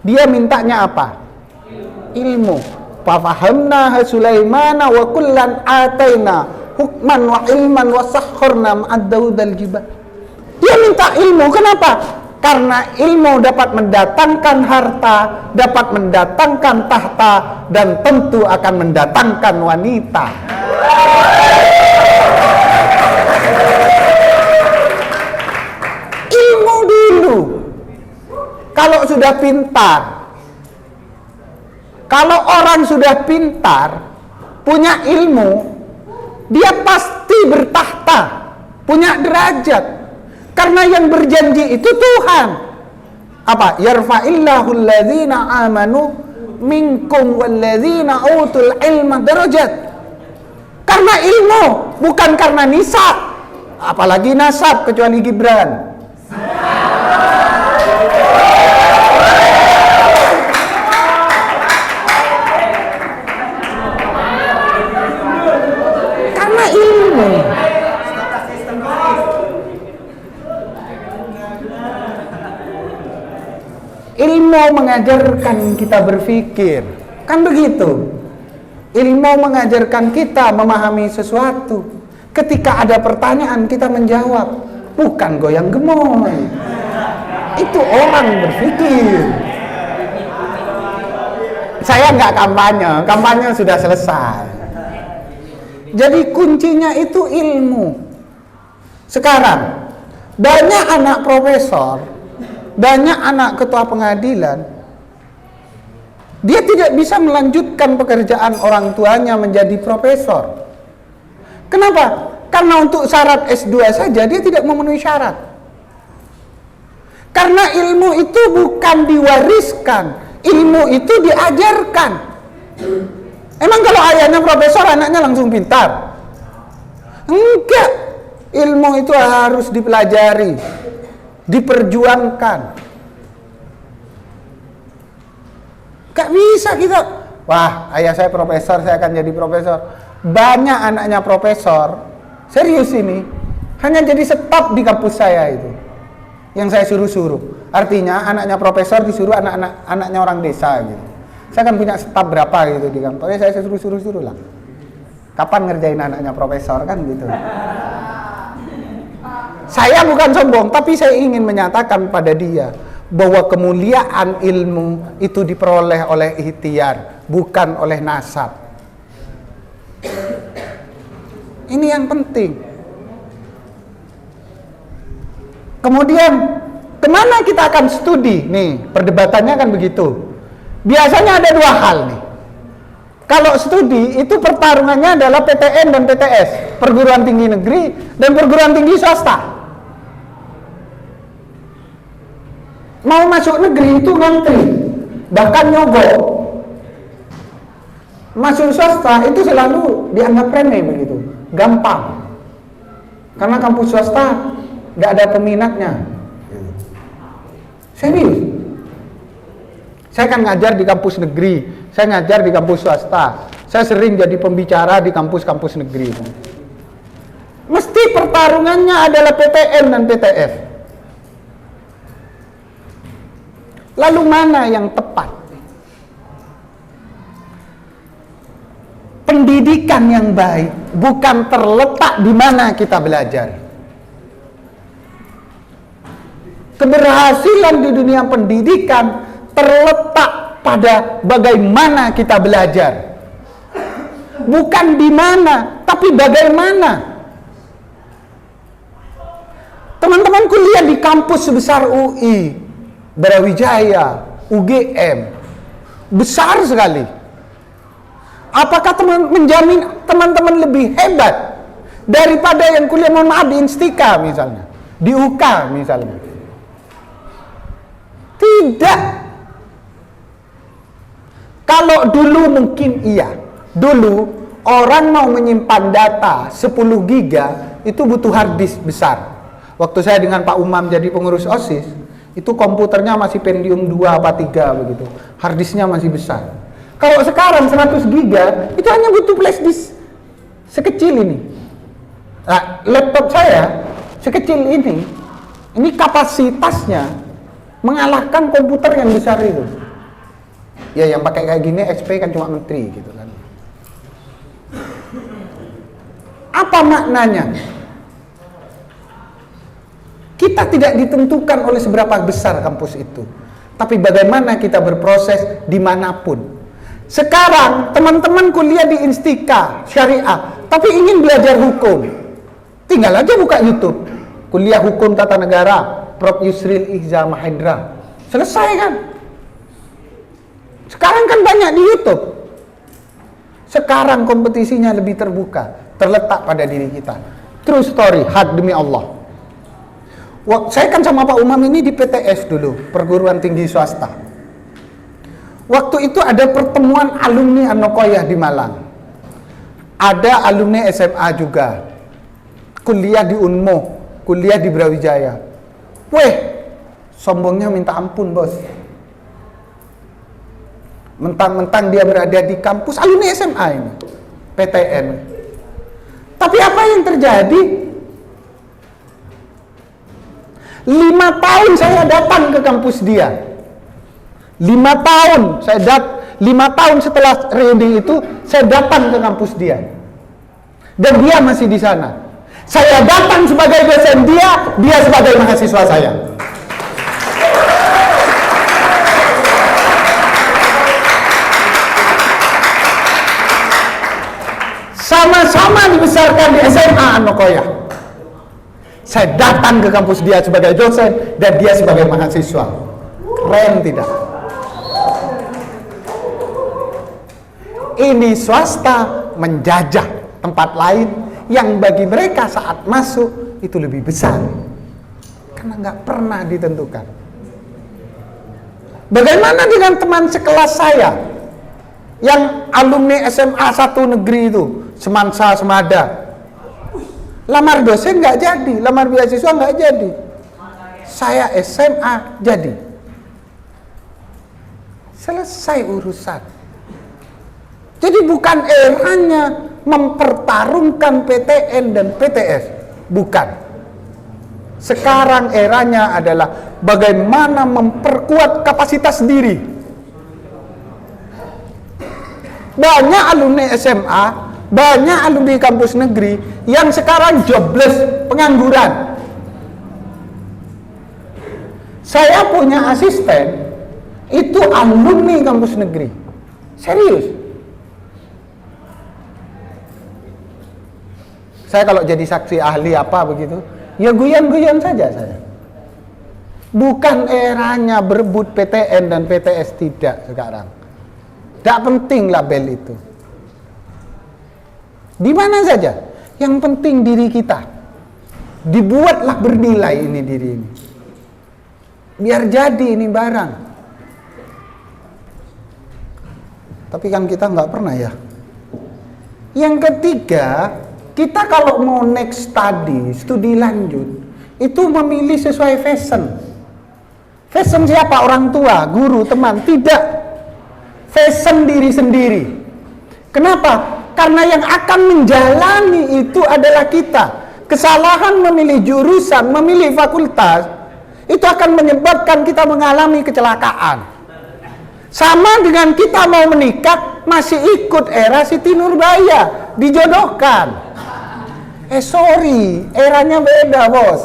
S2: dia mintanya apa? Ilmu. Fafahamna Sulaimana wa kullan ataina hukman wa ilman wa sakharna ma'ad Daud al-jibal. Dia minta ilmu, kenapa? Karena ilmu dapat mendatangkan harta, dapat mendatangkan tahta, dan tentu akan mendatangkan wanita. Ilmu dulu. Kalau sudah pintar, kalau orang sudah pintar, punya ilmu, dia pasti bertahta, punya derajat. Karena yang berjanji itu Tuhan. Apa? Yarfa'illahu alladhina amanu minkum walladhina utul ilma darajat. Karena ilmu, bukan karena nisab. Apalagi nasab kecuali Gibran. Karena ilmu. Ilmu mengajarkan kita berpikir, kan begitu. Ilmu mengajarkan kita memahami sesuatu. Ketika ada pertanyaan kita menjawab, bukan goyang gemoy. Itu orang berpikir. Saya nggak kampanye sudah selesai. Jadi kuncinya itu ilmu. Sekarang banyak anak profesor, banyak anak ketua pengadilan, dia tidak bisa melanjutkan pekerjaan orang tuanya menjadi profesor. Kenapa? Karena untuk syarat S2 saja dia tidak memenuhi syarat. Karena ilmu itu bukan diwariskan, ilmu itu diajarkan. Emang kalau ayahnya profesor, anaknya langsung pintar? Enggak. Ilmu itu harus dipelajari, diperjuangkan. Gak bisa kita, wah ayah saya profesor, saya akan jadi profesor. Banyak anaknya profesor, serius ini, hanya jadi staf di kampus saya itu, yang saya suruh-suruh. Artinya anaknya profesor disuruh anaknya orang desa gitu. Saya kan punya staf berapa gitu di kampus, saya suruh-suruh lah. Kapan ngerjain anaknya profesor kan gitu. Saya bukan sombong, tapi saya ingin menyatakan pada dia bahwa kemuliaan ilmu itu diperoleh oleh ikhtiar, bukan oleh nasab. Ini yang penting. Kemudian, kemana kita akan studi? Nih, perdebatannya kan begitu. Biasanya ada dua hal nih. Kalau studi, itu pertarungannya adalah PTN dan PTS, perguruan tinggi negeri dan perguruan tinggi swasta. Mau masuk negeri itu ngantri, bahkan nyogok. Masuk swasta itu selalu dianggap remeh begitu, gampang. Karena kampus swasta nggak ada peminatnya. Serius. Saya kan ngajar di kampus negeri, saya ngajar di kampus swasta. Saya sering jadi pembicara di kampus-kampus negeri. Mesti pertarungannya adalah PTN dan PTS. Lalu mana yang tepat? Pendidikan yang baik bukan terletak di mana kita belajar. Keberhasilan di dunia pendidikan terletak pada bagaimana kita belajar. Bukan di mana, tapi bagaimana. Teman-teman kuliah di kampus sebesar UI, Brawijaya, UGM, besar sekali. Apakah menjamin teman-teman lebih hebat daripada yang kuliah, mohon maaf, di Instika misalnya, di UK misalnya? Tidak. Kalau dulu mungkin iya. Dulu orang mau menyimpan data 10 giga itu butuh hard disk besar. Waktu saya dengan Pak Umam jadi pengurus OSIS, itu komputernya masih Pentium 2 apa 3 begitu. Hard disknya masih besar. Kalau sekarang 100 giga itu hanya butuh flash disk sekecil ini. Nah, laptop saya sekecil ini kapasitasnya mengalahkan komputer yang besar itu. Ya yang pakai kayak gini XP kan cuma menteri gitu kan. Apa maknanya? Kita tidak ditentukan oleh seberapa besar kampus itu, tapi bagaimana kita berproses dimanapun. Sekarang teman-teman kuliah di Instika Syariah, tapi ingin belajar hukum, tinggal aja buka YouTube, kuliah hukum tata negara, Prof. Yusril Iza Mahendra, selesai kan? Sekarang kan banyak di YouTube. Sekarang kompetisinya lebih terbuka, terletak pada diri kita. True story, hak demi Allah. Saya kan sama Pak Umam ini di PTS dulu, perguruan tinggi swasta. Waktu itu ada pertemuan alumni An-Nokoyah di Malang. Ada alumni SMA juga, kuliah di Unmu, kuliah di Brawijaya. Weh, sombongnya minta ampun bos. Mentang-mentang dia berada di kampus alumni SMA ini, PTN. Tapi apa yang terjadi? 5 tahun saya datang ke kampus dia. 5 tahun 5 tahun setelah reunion itu saya datang ke kampus dia. Dan dia masih di sana. Saya datang sebagai dosen dia sebagai mahasiswa saya. Sama-sama dibesarkan di SMA An-Nokoyah. Saya datang ke kampus dia sebagai dosen dan dia sebagai mahasiswa. Keren tidak? Ini swasta menjajah tempat lain yang bagi mereka saat masuk itu lebih besar. Karena nggak pernah ditentukan. Bagaimana dengan teman sekelas saya yang alumni SMA 1 negeri itu, Semansa, Semada? Lamar dosen nggak jadi, lamar beasiswa nggak jadi. Saya SMA jadi. Selesai urusan. Jadi bukan eranya mempertarungkan PTN dan PTS, bukan. Sekarang eranya adalah bagaimana memperkuat kapasitas diri. Banyak alumni SMA, banyak alumni kampus negeri yang sekarang jobless, pengangguran. Saya punya asisten, itu alumni kampus negeri. Serius. Saya kalau jadi saksi ahli apa begitu, ya guyon-guyon saja saya. Bukan eranya berebut PTN dan PTS, tidak sekarang. Tidak penting label itu. Di mana saja, yang penting diri kita. Dibuatlah bernilai ini diri ini. Biar jadi ini barang. Tapi kan kita nggak pernah ya. Yang ketiga, kita kalau mau next studi lanjut, itu memilih sesuai fashion. Fashion siapa? Orang tua, guru, teman? Tidak. Fashion diri sendiri. Kenapa? Karena yang akan menjalani itu adalah kita. Kesalahan memilih jurusan, memilih fakultas, itu akan menyebabkan kita mengalami kecelakaan. Sama dengan kita mau menikah, masih ikut era Siti Nurbaya, dijodohkan. Sorry, eranya beda bos.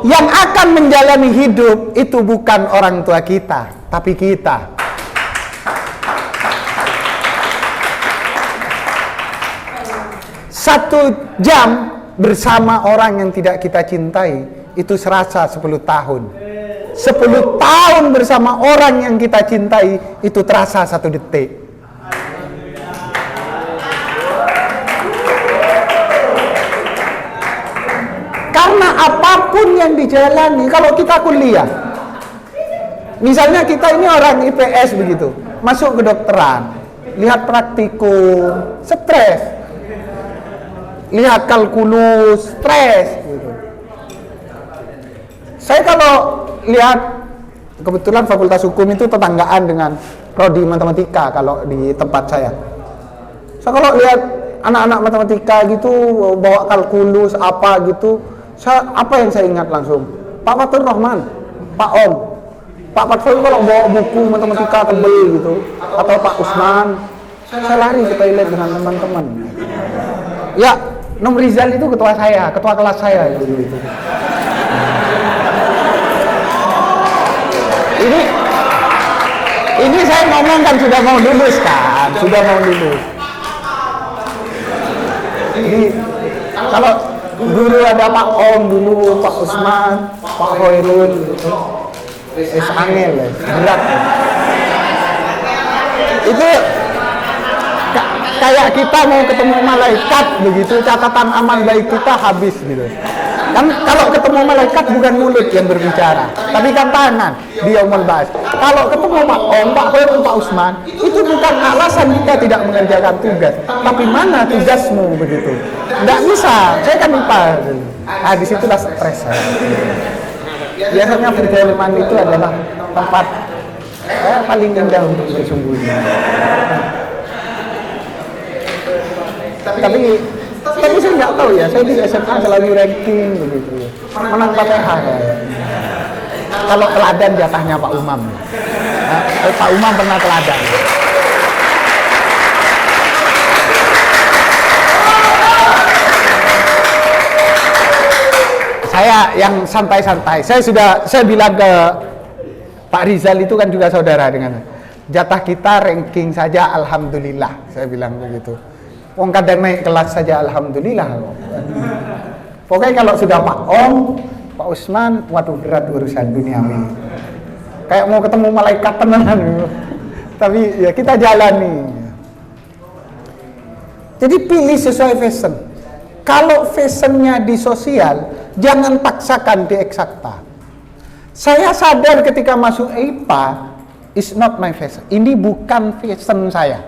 S2: Yang akan menjalani hidup itu bukan orang tua kita, tapi kita. Satu jam bersama orang yang tidak kita cintai, itu serasa 10 tahun. 10 tahun bersama orang yang kita cintai, itu terasa 1 detik. Karena apapun yang dijalani, kalau kita kuliah, misalnya kita ini orang IPS begitu, masuk ke kedokteran, lihat praktikum, stres, lihat kalkulus, stres. Gitu. Saya kalau lihat, kebetulan fakultas hukum itu tetanggaan dengan prodi matematika kalau di tempat saya. Saya kalau lihat anak-anak matematika gitu, bawa kalkulus apa gitu, apa yang saya ingat langsung? Pak Fatur Rahman, Pak Om. Pak Fatur kalau bawa buku matematika tebel gitu, atau Pak Usman, saya lari ke toilet dengan teman-teman. Ya, Nom Rizal itu ketua saya, ketua kelas saya dulu itu. Ini saya ngomong kan sudah mau lulus kan, sudah mau lulus. Ini kalau dulu ada Pak Om dulu, Pak Usman, Pak Hoirul, angel ya, berat. Itu kayak kita mau ketemu malaikat begitu, catatan amal baik kita habis gitu. Kan kalau ketemu malaikat bukan mulut yang berbicara, tapi kan tangan di yaumul ba'ats. Kalau ketemu Pak Om, Pak Hoirul, Pak Usman, itu bukan alasan kita tidak mengerjakan tugas, tapi mana tugasmu begitu. Nggak bisa, saya kan lupa. Nah, disitulah stres saya. Biasanya perfilman itu adalah tempat paling indah untuk bersembunyi. Tapi saya nggak tahu ya, saya di SMA selalu ranking begitu, menang Fatihah ya. Kalau teladan jatahnya Pak Umam. Nah, Pak Umam pernah teladan. Saya yang santai-santai. Saya bilang ke Pak Rizal itu kan juga saudara dengan jatah kita ranking saja alhamdulillah, saya bilang begitu. Wong kadang naik kelas saja alhamdulillah. Pokoknya kalau sudah Pak Om, Pak Usman, waduh berat urusan duniawi. Kayak mau ketemu malaikat tenan. Tapi ya kita jalani. Jadi pilih sesuai fashion. Kalau fashionnya di sosial, jangan paksakan di eksakta. Saya sadar ketika masuk IPA, is not my fashion. Ini bukan fashion saya.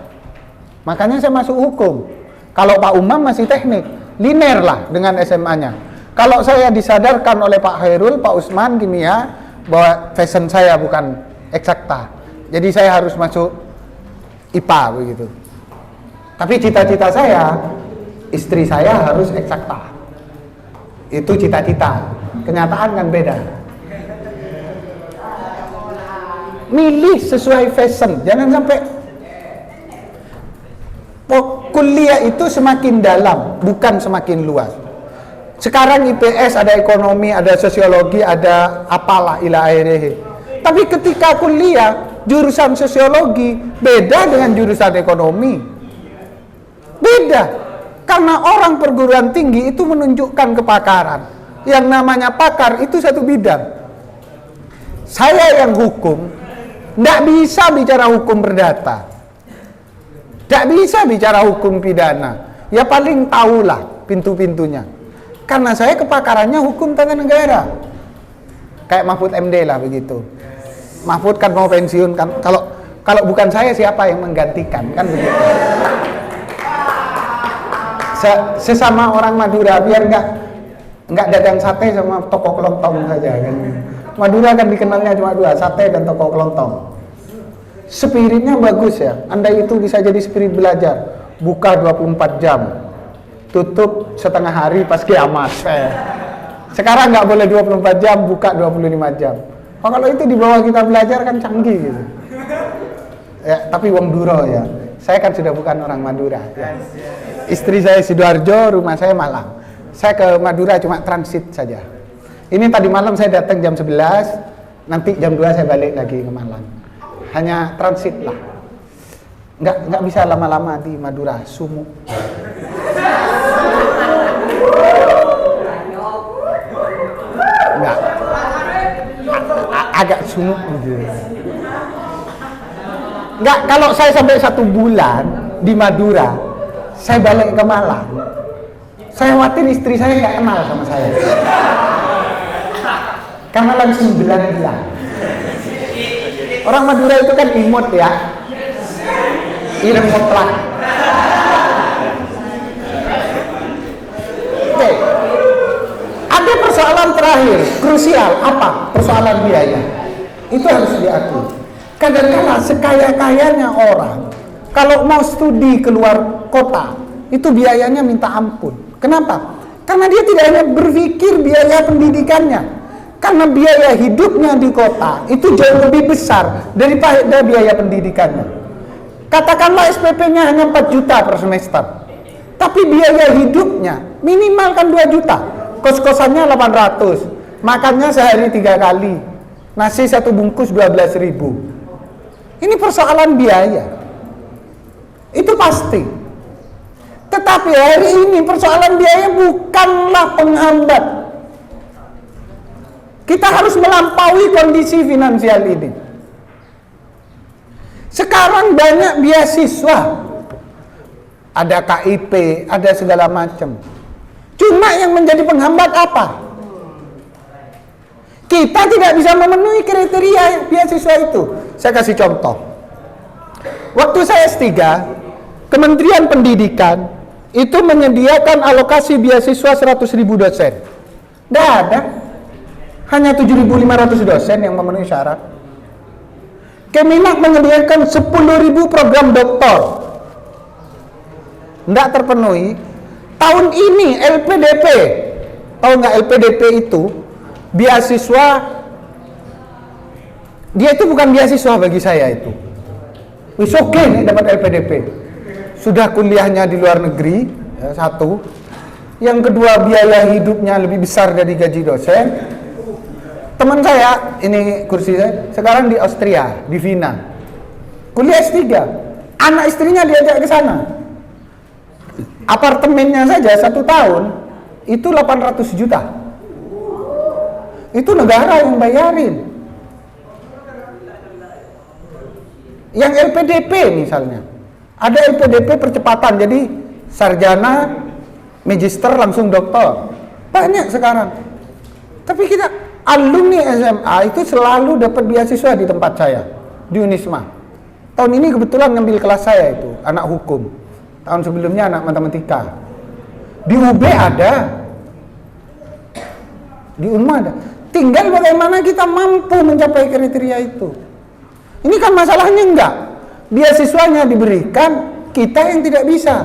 S2: Makanya saya masuk hukum. Kalau Pak Umam masih teknik, linear lah dengan SMA-nya. Kalau saya disadarkan oleh Pak Hairul, Pak Usman kimia, bahwa fashion saya bukan eksakta. Jadi saya harus masuk IPA begitu. Tapi cita-cita saya, istri saya harus eksakta. Itu cita-cita. Kenyataan kan beda. Milih sesuai fashion, jangan sampai kuliah itu semakin dalam, bukan semakin luas. Sekarang IPS ada ekonomi, ada sosiologi, ada apalah ila akhirih. Tapi ketika kuliah, jurusan sosiologi beda dengan jurusan ekonomi. Beda. Karena orang perguruan tinggi itu menunjukkan kepakaran. Yang namanya pakar itu satu bidang. Saya yang hukum, nggak bisa bicara hukum perdata. Nggak bisa bicara hukum pidana. Ya paling tahulah pintu-pintunya. Karena saya kepakarannya hukum tata negara. Kayak Mahfud MD lah begitu. Mahfud kan mau pensiun kan. Kalau bukan saya siapa yang menggantikan kan begitu. Sesama orang Madura biar nggak dagang sate sama toko kelontong saja kan. Madura kan dikenalnya cuma dua, sate dan toko kelontong. Spiritnya bagus ya. Anda itu bisa jadi spirit belajar. Buka 24 jam. Tutup setengah hari pas kiamat. Sekarang nggak boleh 24 jam, buka 25 jam. Oh, kalau itu di bawah kita belajar kan canggih gitu. Ya, tapi wong Duro ya. Saya kan sudah bukan orang Madura. Ya. Istri saya Sidoarjo, rumah saya Malang. Saya ke Madura cuma transit saja. Ini tadi malam saya datang jam 11, nanti jam 2 saya balik lagi ke Malang. Hanya transit lah. Nggak bisa lama-lama di Madura, sumuk. Nggak. Agak sumuk gitu. Nggak, kalau saya sampai 1 bulan di Madura, saya balik ke Malang. Saya khawatir istri saya nggak kenal sama saya. Karena langsung bilang. Orang Madura itu kan imut ya. Ireng mutlak. Oke. Ada persoalan terakhir, krusial, apa? Persoalan biaya. Itu harus diakui. Kadang-kadang sekaya-kayanya orang, kalau mau studi keluar kota, itu biayanya minta ampun. Kenapa? Karena dia tidak hanya berpikir biaya pendidikannya. Karena biaya hidupnya di kota itu jauh lebih besar daripada biaya pendidikannya. Katakanlah SPP-nya hanya 4 juta per semester. Tapi biaya hidupnya minimal kan 2 juta. Kos-kosannya 800. Makannya sehari 3 kali. Nasi 1 bungkus 12.000. Ini persoalan biaya. Itu pasti. Tetapi hari ini persoalan biaya bukanlah penghambat. Kita harus melampaui kondisi finansial ini. Sekarang banyak beasiswa. Ada KIP, ada segala macam. Cuma yang menjadi penghambat apa? Kita tidak bisa memenuhi kriteria beasiswa itu. Saya kasih contoh. Waktu saya S3, Kementerian Pendidikan itu menyediakan alokasi beasiswa 100.000 dosen. Tidak ada. Hanya 7.500 dosen yang memenuhi syarat. Kemenak menyediakan 10.000 program doktor. Tidak terpenuhi. Tahun ini LPDP, tahu nggak LPDP itu beasiswa? Dia itu bukan beasiswa bagi saya itu. Wis oke nih dapat LPDP. Sudah kuliahnya di luar negeri, ya, satu. Yang kedua biaya hidupnya lebih besar dari gaji dosen. Teman saya, ini kursi saya, sekarang di Austria, di Vienna. Kuliah S3. Anak istrinya diajak ke sana. Apartemennya saja 1 tahun itu 800 juta. Itu negara yang bayarin. Yang LPDP misalnya, ada LPDP percepatan, jadi sarjana, magister langsung doktor. Banyak sekarang. Tapi kita alumni SMA itu selalu dapat beasiswa di tempat saya, di Unisma. Tahun ini kebetulan ngambil kelas saya itu, anak hukum. Tahun sebelumnya anak matematika. Di UB ada. Di UNMA ada. Tinggal bagaimana kita mampu mencapai kriteria itu. Ini kan masalahnya enggak. Beasiswanya diberikan, kita yang tidak bisa.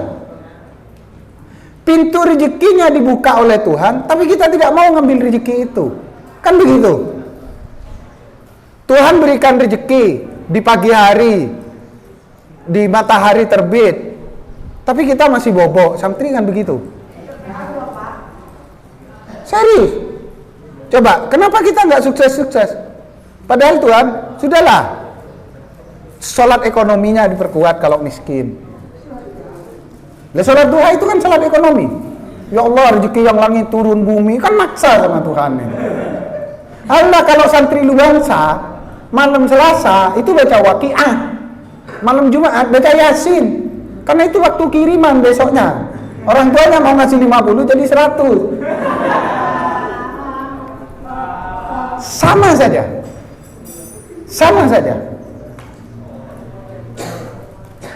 S2: Pintu rezekinya dibuka oleh Tuhan, tapi kita tidak mau ngambil rezeki itu. Kan begitu. Tuhan berikan rezeki di pagi hari, di matahari terbit. Tapi kita masih bobok, santri kan begitu. Serius. Coba, kenapa kita nggak sukses-sukses? Padahal Tuhan, sudahlah. Sholat ekonominya diperkuat kalau miskin. Lah sholat duha itu kan sholat ekonomi. Ya Allah, rezeki yang langit turun bumi, kan maksa sama Tuhan. Allah kalau santri Lubansa, malam Selasa itu baca Waqiah. Malam Jumat baca Yasin. Karena itu waktu kiriman besoknya. Orang tuanya mau ngasih 50 jadi 100. Sama saja. Sama saja.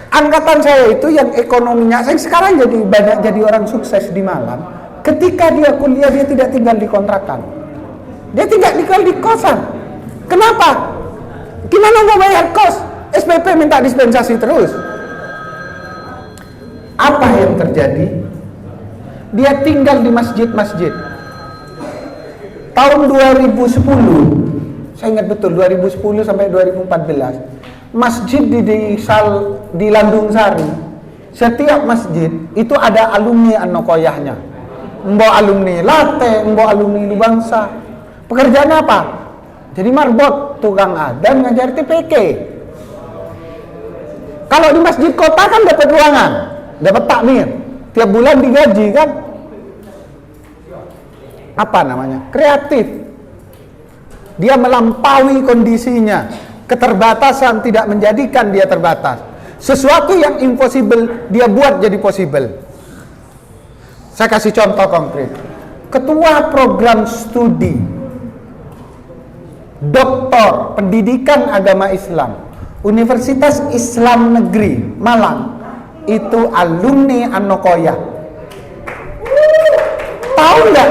S2: Angkatan saya itu yang ekonominya, saya sekarang jadi banyak jadi orang sukses di Malang. Ketika dia kuliah dia tidak tinggal di kontrakan. Dia tidak tinggal di kosan. Kenapa? Gimana mau bayar kos? SPP minta dispensasi terus. Apa yang terjadi? Dia tinggal di masjid-masjid. Tahun 2010, saya ingat betul 2010 sampai 2014, masjid di Landung Sari, setiap masjid itu ada alumni An-Nokoyahnya. Mbok alumni Latte, mbok alumni Lubangsa. Pekerjaannya apa? Jadi marbot, tukang adzan, ngajar TPK. Kalau di masjid kota kan dapat ruangan, dapat takmir, tiap bulan digaji kan? Apa namanya? Kreatif. Dia melampaui kondisinya. Keterbatasan tidak menjadikan dia terbatas. Sesuatu yang impossible dia buat jadi possible. Saya kasih contoh konkret. Ketua program studi Doktor Pendidikan Agama Islam Universitas Islam Negeri Malang itu alumni An-Nokoyah. Tahu nggak?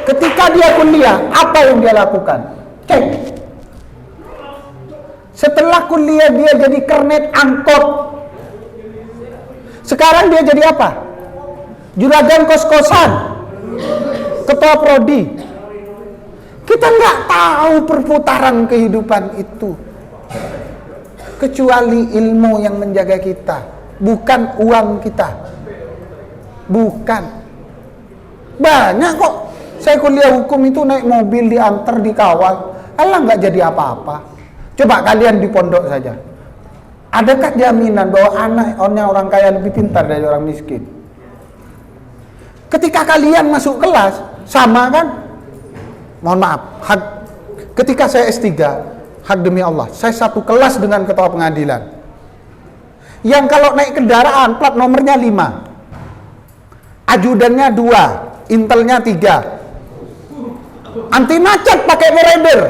S2: Ketika dia kuliah, apa yang dia lakukan? Cek. Setelah kuliah dia jadi kernet angkot. Sekarang dia jadi apa? Juragan kos-kosan. Ketua prodi. Kita nggak tahu perputaran kehidupan itu. Kecuali ilmu yang menjaga kita, bukan uang kita. Bukan. Banyak kok. Saya kuliah hukum itu naik mobil, diantar, dikawal. Alah, nggak jadi apa-apa. Coba kalian di pondok saja. Adakah jaminan bahwa anaknya orang kaya lebih pintar dari orang miskin? Ketika kalian masuk kelas, sama kan? Mohon maaf, ketika saya S3, hak demi Allah, saya satu kelas dengan ketua pengadilan. Yang kalau naik kendaraan, plat nomornya 5. Ajudannya 2, intelnya 3. Anti macet pakai rider.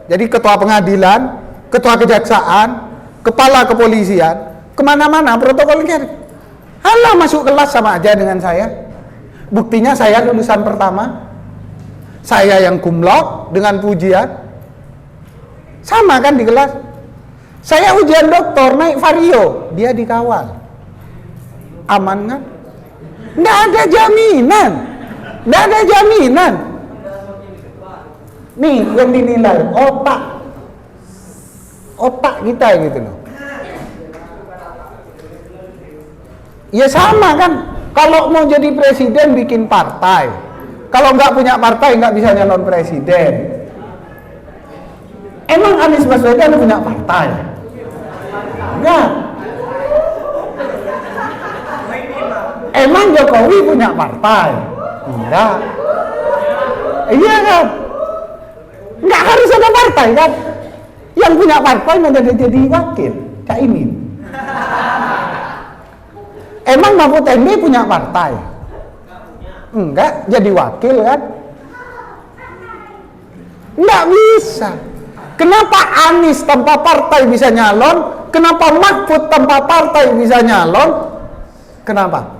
S2: Jadi ketua pengadilan, ketua kejaksaan, kepala kepolisian, kemana-mana protokolnya. Halah, masuk kelas sama aja dengan saya. Buktinya saya lulusan pertama, saya yang cum laude dengan pujian, sama kan di kelas. Saya ujian doktor naik vario, dia dikawal. Aman kan? Nggak ada jaminan. Nggak ada jaminan. Nih yang dinilai otak kita gitu loh. Ya sama kan. Kalau mau jadi presiden bikin partai. Kalau nggak punya partai nggak bisa nyalon presiden. Emang Anies Baswedan punya partai? Enggak. Emang Jokowi punya partai? Enggak. Iya kan? Enggak harus ada partai kan? Yang punya partai menjadi jadi wakil, Caimin. Emang Mahfud MD punya partai? Enggak, jadi wakil kan? Enggak bisa. Kenapa Anies tanpa partai bisa nyalon? Kenapa Mahfud tanpa partai bisa nyalon? Kenapa?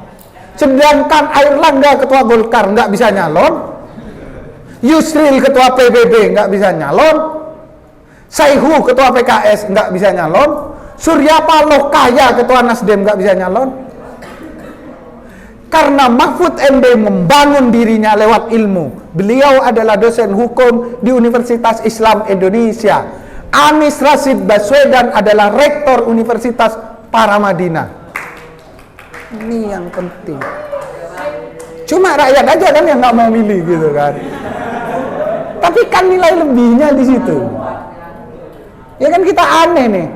S2: Sedangkan Airlangga ketua Golkar nggak bisa nyalon, Yusril ketua PBB nggak bisa nyalon, Saihu ketua PKS nggak bisa nyalon, Surya Paloh Kaya ketua Nasdem nggak bisa nyalon. Karena Mahfud MD membangun dirinya lewat ilmu. Beliau adalah dosen hukum di Universitas Islam Indonesia. Anies Rashid Baswedan adalah rektor Universitas Paramadina. Ini yang penting. Cuma rakyat aja kan yang nggak mau milih gitu kan. Tapi kan nilai lebihnya di situ. Ya kan kita aneh nih.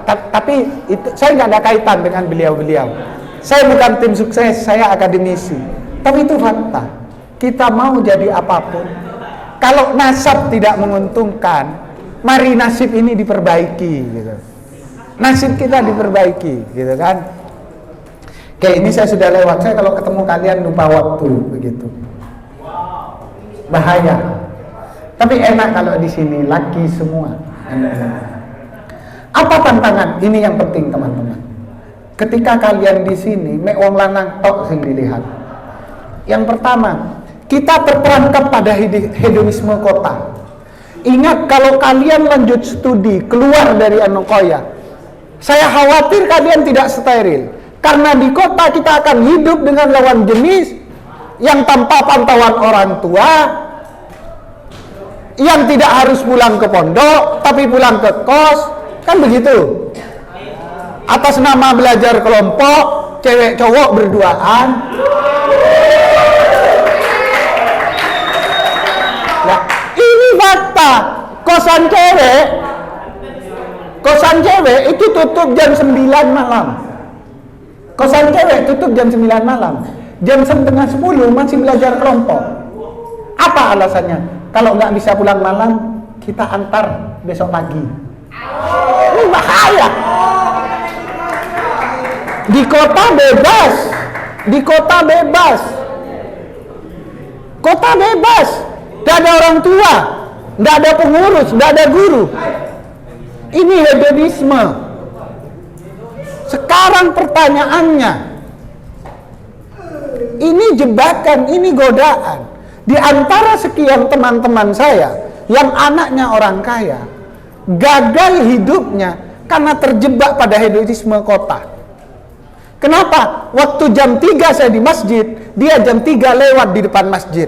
S2: Tapi itu saya nggak ada kaitan dengan beliau-beliau. Saya bukan tim sukses, saya akademisi. Tapi itu fakta. Kita mau jadi apapun. Kalau nasab tidak menguntungkan, mari nasib ini diperbaiki gitu. Nasib kita diperbaiki gitu kan. Kayak ini saya sudah lewat. Saya kalau ketemu kalian lupa waktu begitu. Bahaya. Tapi enak kalau di sini laki semua. Apa tantangan? Ini yang penting teman-teman. Ketika kalian di sini, mek wong lanang tok sing dilihat. Yang pertama, kita terperangkap pada hedonisme kota. Ingat kalau kalian lanjut studi keluar dari Anokoya, saya khawatir kalian tidak steril. Karena di kota kita akan hidup dengan lawan jenis yang tanpa pantauan orang tua, yang tidak harus pulang ke pondok, tapi pulang ke kos, kan begitu. Atas nama belajar kelompok, cewek cowok berduaan. Nah, ini fakta. Kosan cewek itu tutup jam 9 malam. Kosan cewek tutup jam 9 malam. Jam setengah 10 masih belajar kelompok. Apa alasannya? Kalau nggak bisa pulang malam, kita antar besok pagi. Ini bahaya. Di kota bebas. Kota bebas. Tidak ada orang tua, tidak ada pengurus, tidak ada guru. Ini hedonisme. Sekarang pertanyaannya, ini jebakan, ini godaan. Di antara sekian teman-teman saya yang anaknya orang kaya, gagal hidupnya karena terjebak pada hedonisme kota. Kenapa? Waktu jam 3 saya di masjid, dia jam 3 lewat di depan masjid.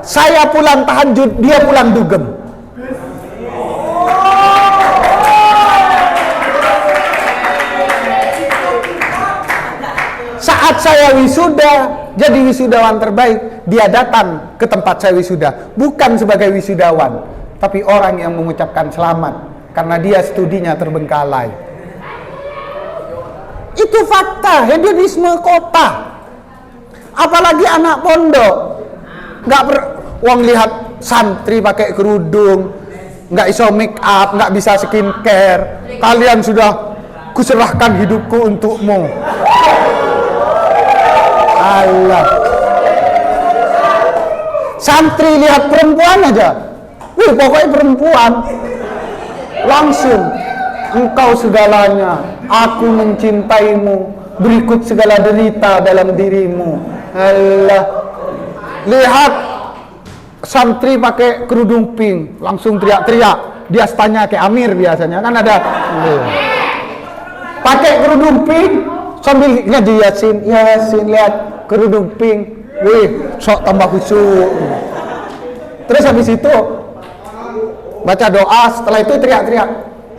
S2: Saya pulang tahajud, dia pulang dugem. Saat saya wisuda, jadi wisudawan terbaik, dia datang ke tempat saya wisuda, bukan sebagai wisudawan, tapi orang yang mengucapkan selamat, karena dia studinya terbengkalai. Itu fakta, hedonisme kota. Apalagi anak pondok, wong lihat santri pakai kerudung, nggak iso make up, nggak bisa skincare. Kalian sudah kuserahkan hidupku untukmu. Allah. Santri lihat perempuan aja, wih pokoknya perempuan, langsung engkau segalanya, aku mencintaimu, berikut segala derita dalam dirimu. Allah. Lihat santri pakai kerudung pink, langsung teriak-teriak. Dia tanya ke Amir biasanya kan ada. Pakai kerudung pink sambil ngaji Yasin, lihat kerudung pink. Wih, sok tambah khusyuk. Terus habis itu baca doa, setelah itu teriak-teriak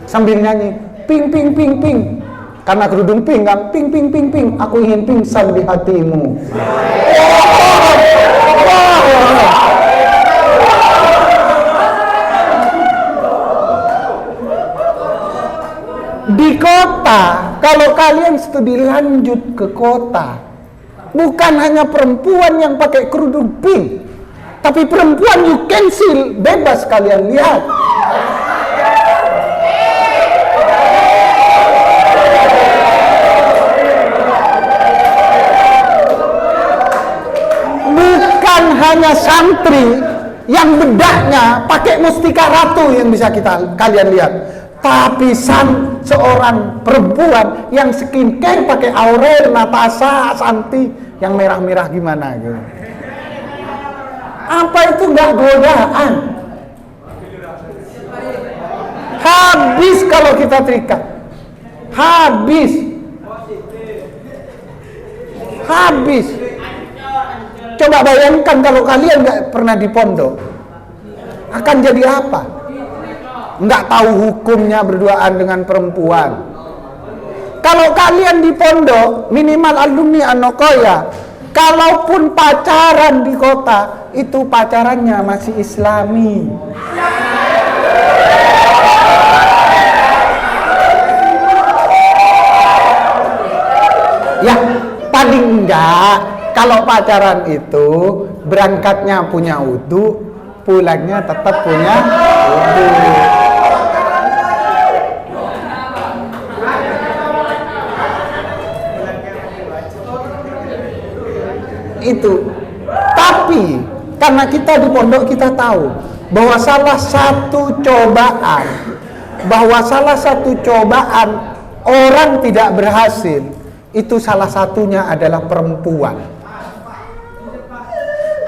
S2: sambil nyanyi, ping ping ping ping. Karena kerudung pink kan, ping ping ping ping, aku ingin pingsan di hatimu. Di kota, kalau kalian studi lanjut ke kota, bukan hanya perempuan yang pakai kerudung pink, tapi perempuan you can see, bebas kalian lihat. Bukan hanya santri yang bedaknya pakai mustika ratu yang bisa kalian lihat, tapi seorang perempuan yang skincare pakai Aurel, Natasha, Santi yang merah-merah gimana gitu. Apa itu nggak godaan? Habis kalau kita terikat, habis. Coba bayangkan kalau kalian nggak pernah di pondok, akan jadi apa? Nggak tahu hukumnya berduaan dengan perempuan. Kalau kalian di pondok, minimal alumni Anokoya, kalaupun pacaran di kota, itu pacarannya masih Islami. Ya, paling enggak kalau pacaran itu berangkatnya punya wudu, pulangnya tetap punya wudu. Itu. Tapi karena kita di pondok kita tahu bahwa salah satu cobaan orang tidak berhasil itu salah satunya adalah perempuan.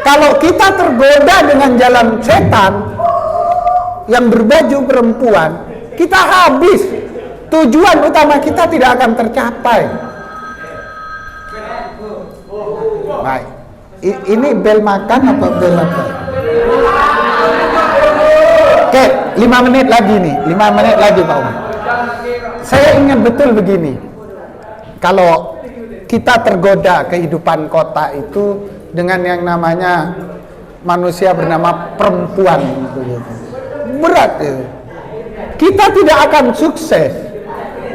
S2: Kalau kita tergoda dengan jalan setan yang berbaju perempuan, kita habis. Tujuan utama kita tidak akan tercapai. Baik. Ini bel makan apa bel apa? Oke, 5 menit lagi nih. 5 menit lagi Pak Umar. Saya ingat betul begini. Kalau kita tergoda kehidupan kota itu dengan yang namanya manusia bernama perempuan gitu. Berat ya. Kita tidak akan sukses.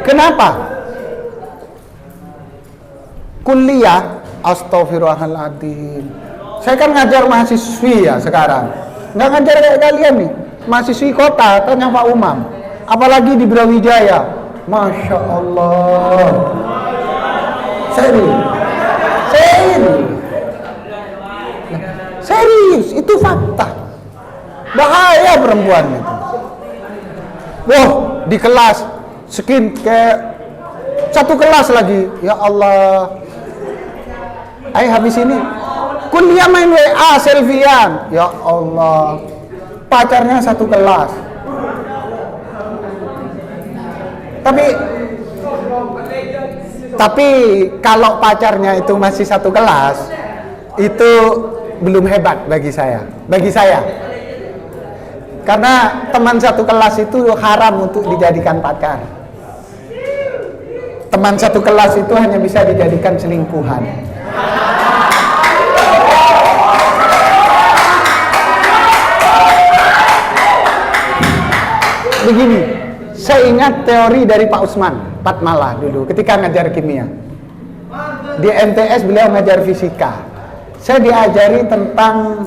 S2: Kenapa? Kuliah, astagfirullahaladzim. Saya kan ngajar mahasiswi ya sekarang. Nggak ngajar kayak kalian nih. Mahasiswi kota, tanya Pak Umam. Apalagi di Brawijaya. Masya Allah. Serius, itu fakta. Bahaya perempuan itu. Wah, di kelas skin kayak satu kelas lagi. Ya Allah. Ayo habis ini kuliah main WA selfiean. Ya Allah. Pacarnya satu kelas. Tapi kalau pacarnya itu masih satu kelas, itu belum hebat bagi saya. Karena teman satu kelas itu haram untuk dijadikan pacar. Teman satu kelas itu hanya bisa dijadikan selingkuhan. Begini, saya ingat teori dari Pak Usman Patmala dulu ketika ngajar kimia. Di MTS beliau ngajar fisika. Saya diajari tentang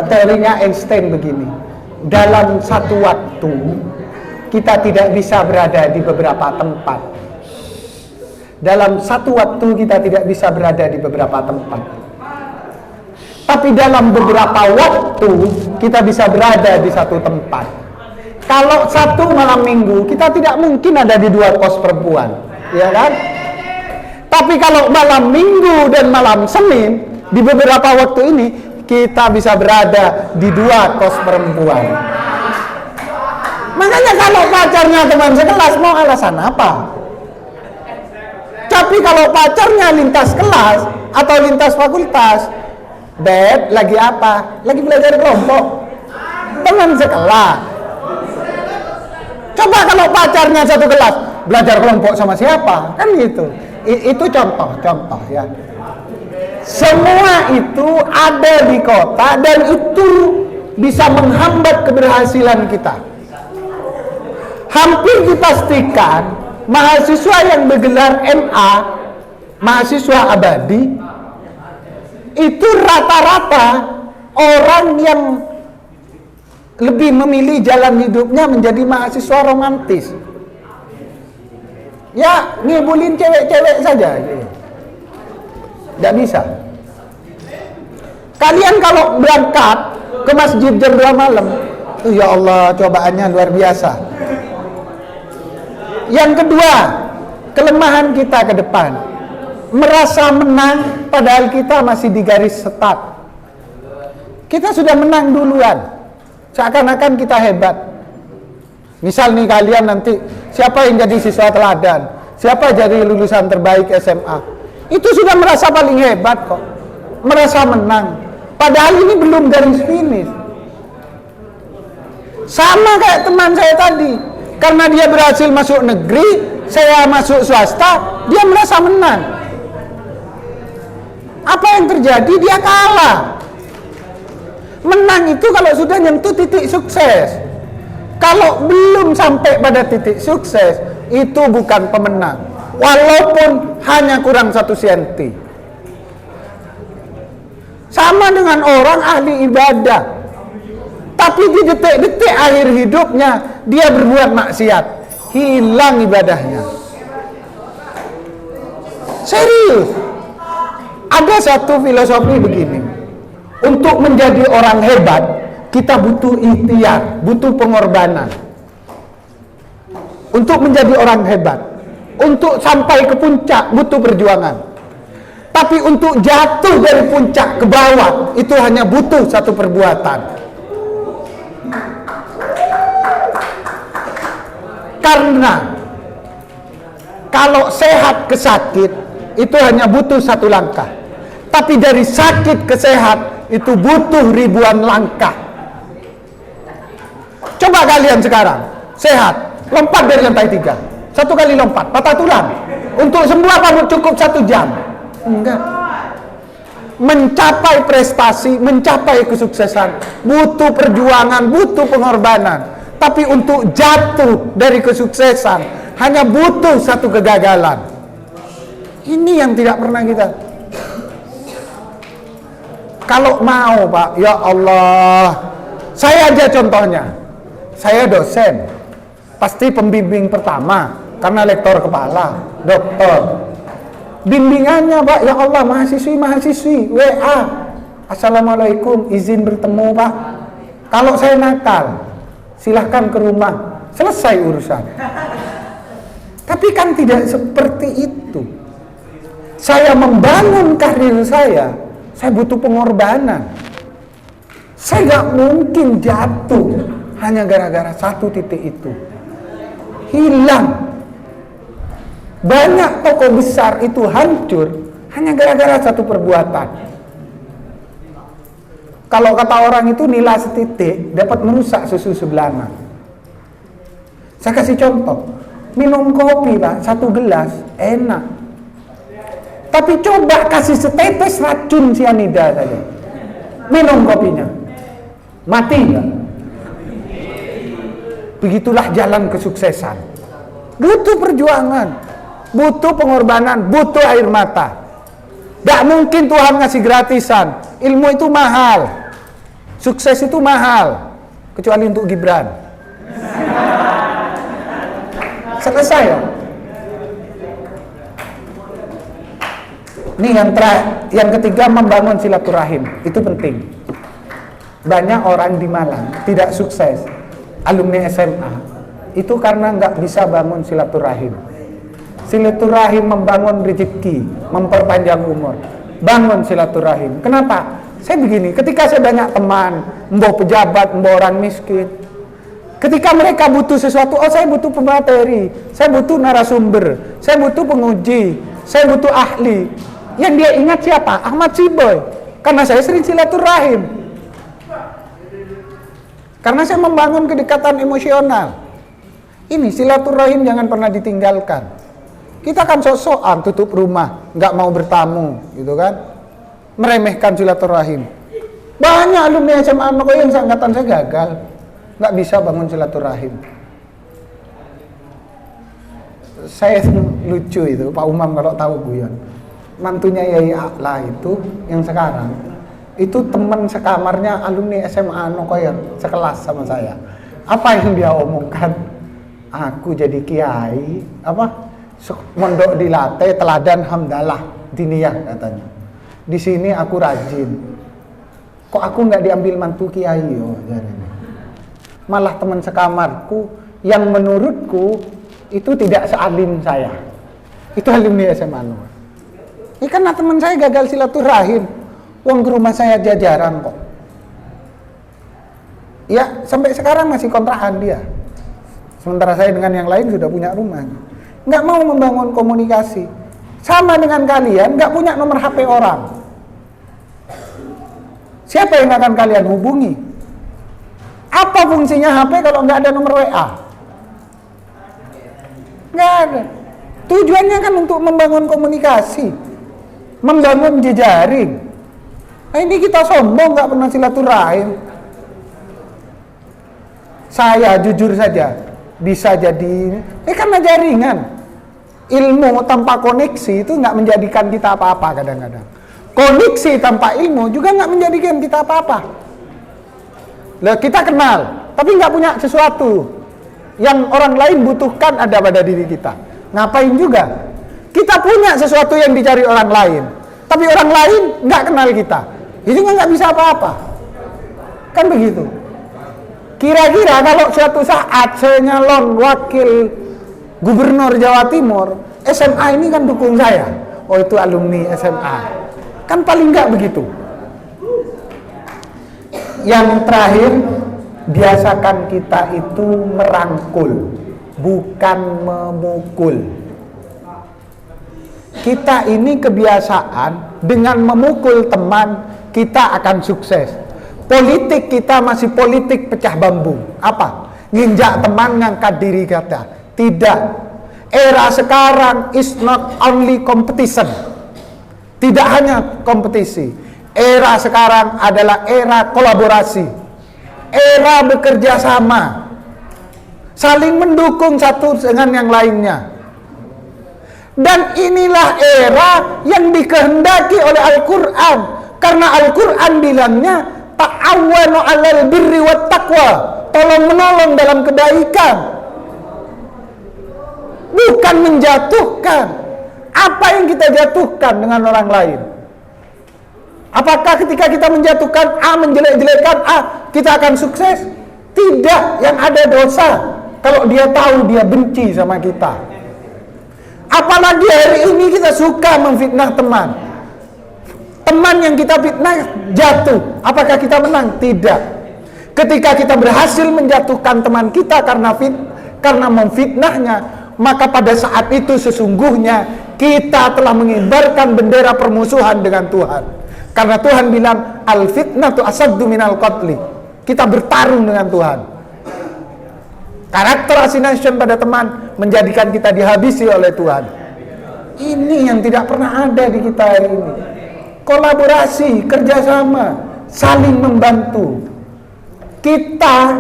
S2: teorinya Einstein begini. Dalam satu waktu kita tidak bisa berada di beberapa tempat. Dalam satu waktu kita tidak bisa berada di beberapa tempat. Tapi dalam beberapa waktu kita bisa berada di satu tempat. Kalau satu malam minggu kita tidak mungkin ada di dua kos perempuan, ya kan? Tapi kalau malam minggu dan malam Senin di beberapa waktu ini kita bisa berada di dua kos perempuan. Makanya kalau pacarnya teman sekelas mau alasan apa? Tapi kalau pacarnya lintas kelas atau lintas fakultas, Beb, lagi apa? Lagi belajar kelompok. Teman sekelas. Coba kalau pacarnya satu kelas, belajar kelompok sama siapa? Kan gitu. Itu contoh ya. Semua itu ada di kota dan itu bisa menghambat keberhasilan kita. Hampir dipastikan mahasiswa yang bergelar MA, mahasiswa abadi, itu rata-rata orang yang lebih memilih jalan hidupnya menjadi mahasiswa romantis. Ya, ngibulin cewek-cewek saja. Tidak bisa. Kalian kalau berangkat ke masjid jam 2 malam, ya Allah, cobaannya luar biasa. Yang kedua, kelemahan kita ke depan. Merasa menang padahal kita masih di garis start. Kita sudah menang duluan. Seakan-akan kita hebat. Misal nih kalian nanti, siapa yang jadi siswa teladan? Siapa jadi lulusan terbaik SMA? Itu sudah merasa paling hebat kok. Merasa menang. Padahal ini belum garis finish. Sama kayak teman saya tadi. Karena dia berhasil masuk negeri, saya masuk swasta, dia merasa menang. Apa yang terjadi? Dia kalah. Menang itu kalau sudah nyentuh titik sukses. Kalau belum sampai pada titik sukses, itu bukan pemenang. Walaupun hanya kurang 1 senti. Sama dengan orang ahli ibadah. Tapi di detik-detik akhir hidupnya, dia berbuat maksiat. Hilang ibadahnya. Serius. Ada satu filosofi begini. Untuk menjadi orang hebat, kita butuh ikhtiar, butuh pengorbanan. Untuk menjadi orang hebat, untuk sampai ke puncak, butuh perjuangan. Tapi untuk jatuh dari puncak ke bawah, itu hanya butuh satu perbuatan. Karena kalau sehat ke sakit, itu hanya butuh 1 langkah. Tapi dari sakit ke sehat, itu butuh ribuan langkah. Coba kalian sekarang sehat, lompat dari lantai 3, 1 kali lompat, patah tulang. Untuk sembuh apa cukup 1 jam? Enggak. Mencapai prestasi, mencapai kesuksesan, butuh perjuangan, butuh pengorbanan. Tapi untuk jatuh dari kesuksesan, hanya butuh 1 kegagalan. Ini yang tidak pernah kita. Kalau mau Pak, ya Allah, saya aja contohnya, saya dosen, pasti pembimbing pertama, karena lektor kepala, doktor. Bimbingannya Pak, ya Allah, mahasiswi, WA, Assalamualaikum, izin bertemu Pak. Kalau saya nakal, silahkan ke rumah, selesai urusan. Tapi kan tidak seperti itu. Saya membangun karir saya butuh pengorbanan. Saya nggak mungkin jatuh hanya gara-gara 1 titik itu. Hilang. Banyak tokoh besar itu hancur hanya gara-gara 1 perbuatan. Kalau kata orang itu nilai setitik dapat merusak susu sebelanan. Saya kasih contoh. Minum kopi Pak, 1 gelas enak.
S3: Tapi coba kasih setetes racun sianida saja. Minum kopinya. Mati enggak? Begitulah jalan kesuksesan. Butuh perjuangan, butuh pengorbanan, butuh air mata. Gak mungkin Tuhan ngasih gratisan. Ilmu itu mahal, sukses itu mahal, kecuali untuk Gibran. Selesai ya. Ini yang ketiga, membangun silaturahim. Itu penting. Banyak orang di Malang tidak sukses, alumni SMA, itu karena nggak bisa bangun silaturahim. Silaturahim membangun rezeki, memperpanjang umur. Bangun silaturahim. Kenapa? Saya begini, ketika saya banyak teman, mbah pejabat, mbah orang miskin, ketika mereka butuh sesuatu, oh saya butuh pemateri, saya butuh narasumber, saya butuh penguji, saya butuh ahli. Yang dia ingat siapa? Ahmad Siboy. Karena saya sering silaturahim. Karena saya membangun kedekatan emosional. Ini silaturahim jangan pernah ditinggalkan. Kita kan sok-sokan tutup rumah, nggak mau bertamu, gitu kan? Meremehkan silaturahim. Banyak alumni SMA Anokoy yang seangkatan saya gagal, nggak bisa bangun silaturahim. Saya lucu itu, Pak Umam kalau tahu guyon. Mantunya Yai Akla itu yang sekarang itu teman sekamarnya alumni SMA Anokoy sekelas sama saya. Apa yang dia omongkan? Aku jadi kiai, mondok di Late, teladan hamdalah diniyah katanya. Di sini aku rajin. Kok aku nggak diambil mantu kiai? Oh, malah teman sekamarku yang menurutku itu tidak sealim saya. Itu alumni SMA Anokoy. Ini karena teman saya gagal silaturahim. Uang ke rumah saya jajaran kok. Ya, sampai sekarang masih kontrakan dia. Sementara saya dengan yang lain sudah punya rumah. Nggak mau membangun komunikasi. Sama dengan kalian, nggak punya nomor HP orang. Siapa yang akan kalian hubungi? Apa fungsinya HP kalau nggak ada nomor WA? Nggak ada. Tujuannya kan untuk membangun komunikasi, membangun jejaring. Nah, ini kita sombong nggak pernah silaturahim. Saya jujur saja bisa jadi karena jaringan. Ilmu tanpa koneksi itu nggak menjadikan kita apa-apa kadang-kadang. Koneksi tanpa ilmu juga nggak menjadikan kita apa-apa. Lah kita kenal, tapi nggak punya sesuatu yang orang lain butuhkan ada pada diri kita. Ngapain juga? Kita punya sesuatu yang dicari orang lain, tapi orang lain nggak kenal kita. Itu nggak bisa apa-apa. Kan begitu. Kira-kira kalau suatu saat saya nyalon wakil gubernur Jawa Timur, SMA ini kan dukung saya. Oh itu alumni SMA. Kan paling nggak begitu. Yang terakhir, biasakan kita itu merangkul, bukan memukul. Kita ini kebiasaan dengan memukul teman, kita akan sukses. Politik kita masih politik pecah bambu. Apa? Nginjak teman, ngangkat diri kita. Tidak. Era sekarang is not only competition. Tidak hanya kompetisi. Era sekarang adalah era kolaborasi. Era bekerja sama. Saling mendukung satu dengan yang lainnya. Dan inilah era yang dikehendaki oleh Al-Quran. Karena Al-Quran bilangnya ta'awanu 'alal birri wat taqwa, tolong menolong dalam kebaikan, bukan menjatuhkan. Apa yang kita jatuhkan dengan orang lain? Apakah ketika kita menjatuhkan A, menjelek-jelekan A, kita akan sukses? Tidak, yang ada dosa kalau dia tahu dia benci sama kita. Apalagi hari ini kita suka memfitnah teman. Teman yang kita fitnah jatuh. Apakah kita menang? Tidak. Ketika kita berhasil menjatuhkan teman kita karena memfitnahnya, maka pada saat itu sesungguhnya kita telah mengibarkan bendera permusuhan dengan Tuhan. Karena Tuhan bilang al-fitnatu asaddu minal qatli. Kita bertarung dengan Tuhan. Karakter assassination pada teman menjadikan kita dihabisi oleh Tuhan. Ini yang tidak pernah ada di kita hari ini. Kolaborasi, kerjasama, saling membantu. Kita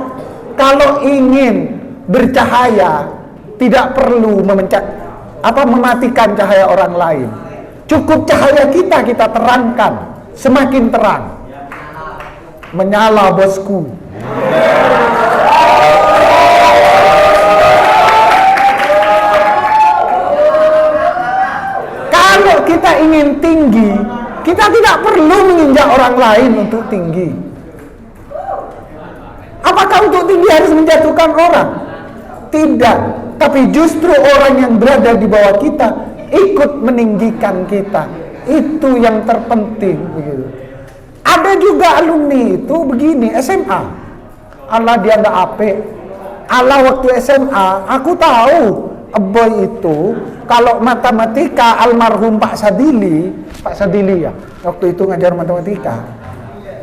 S3: kalau ingin bercahaya tidak perlu mematikan cahaya orang lain. Cukup cahaya kita terangkan, semakin terang. Menyala bosku. Kalau kita ingin tinggi, kita tidak perlu menginjak orang lain untuk tinggi. Apakah untuk tinggi harus menjatuhkan orang? Tidak. Tapi justru orang yang berada di bawah kita ikut meninggikan kita. Itu yang terpenting. Begitu. Ada juga alumni itu begini, SMA. Allah dia nggak apik. Allah waktu SMA, aku tahu boy itu kalau matematika almarhum Pak Sadili ya, waktu itu ngajar matematika.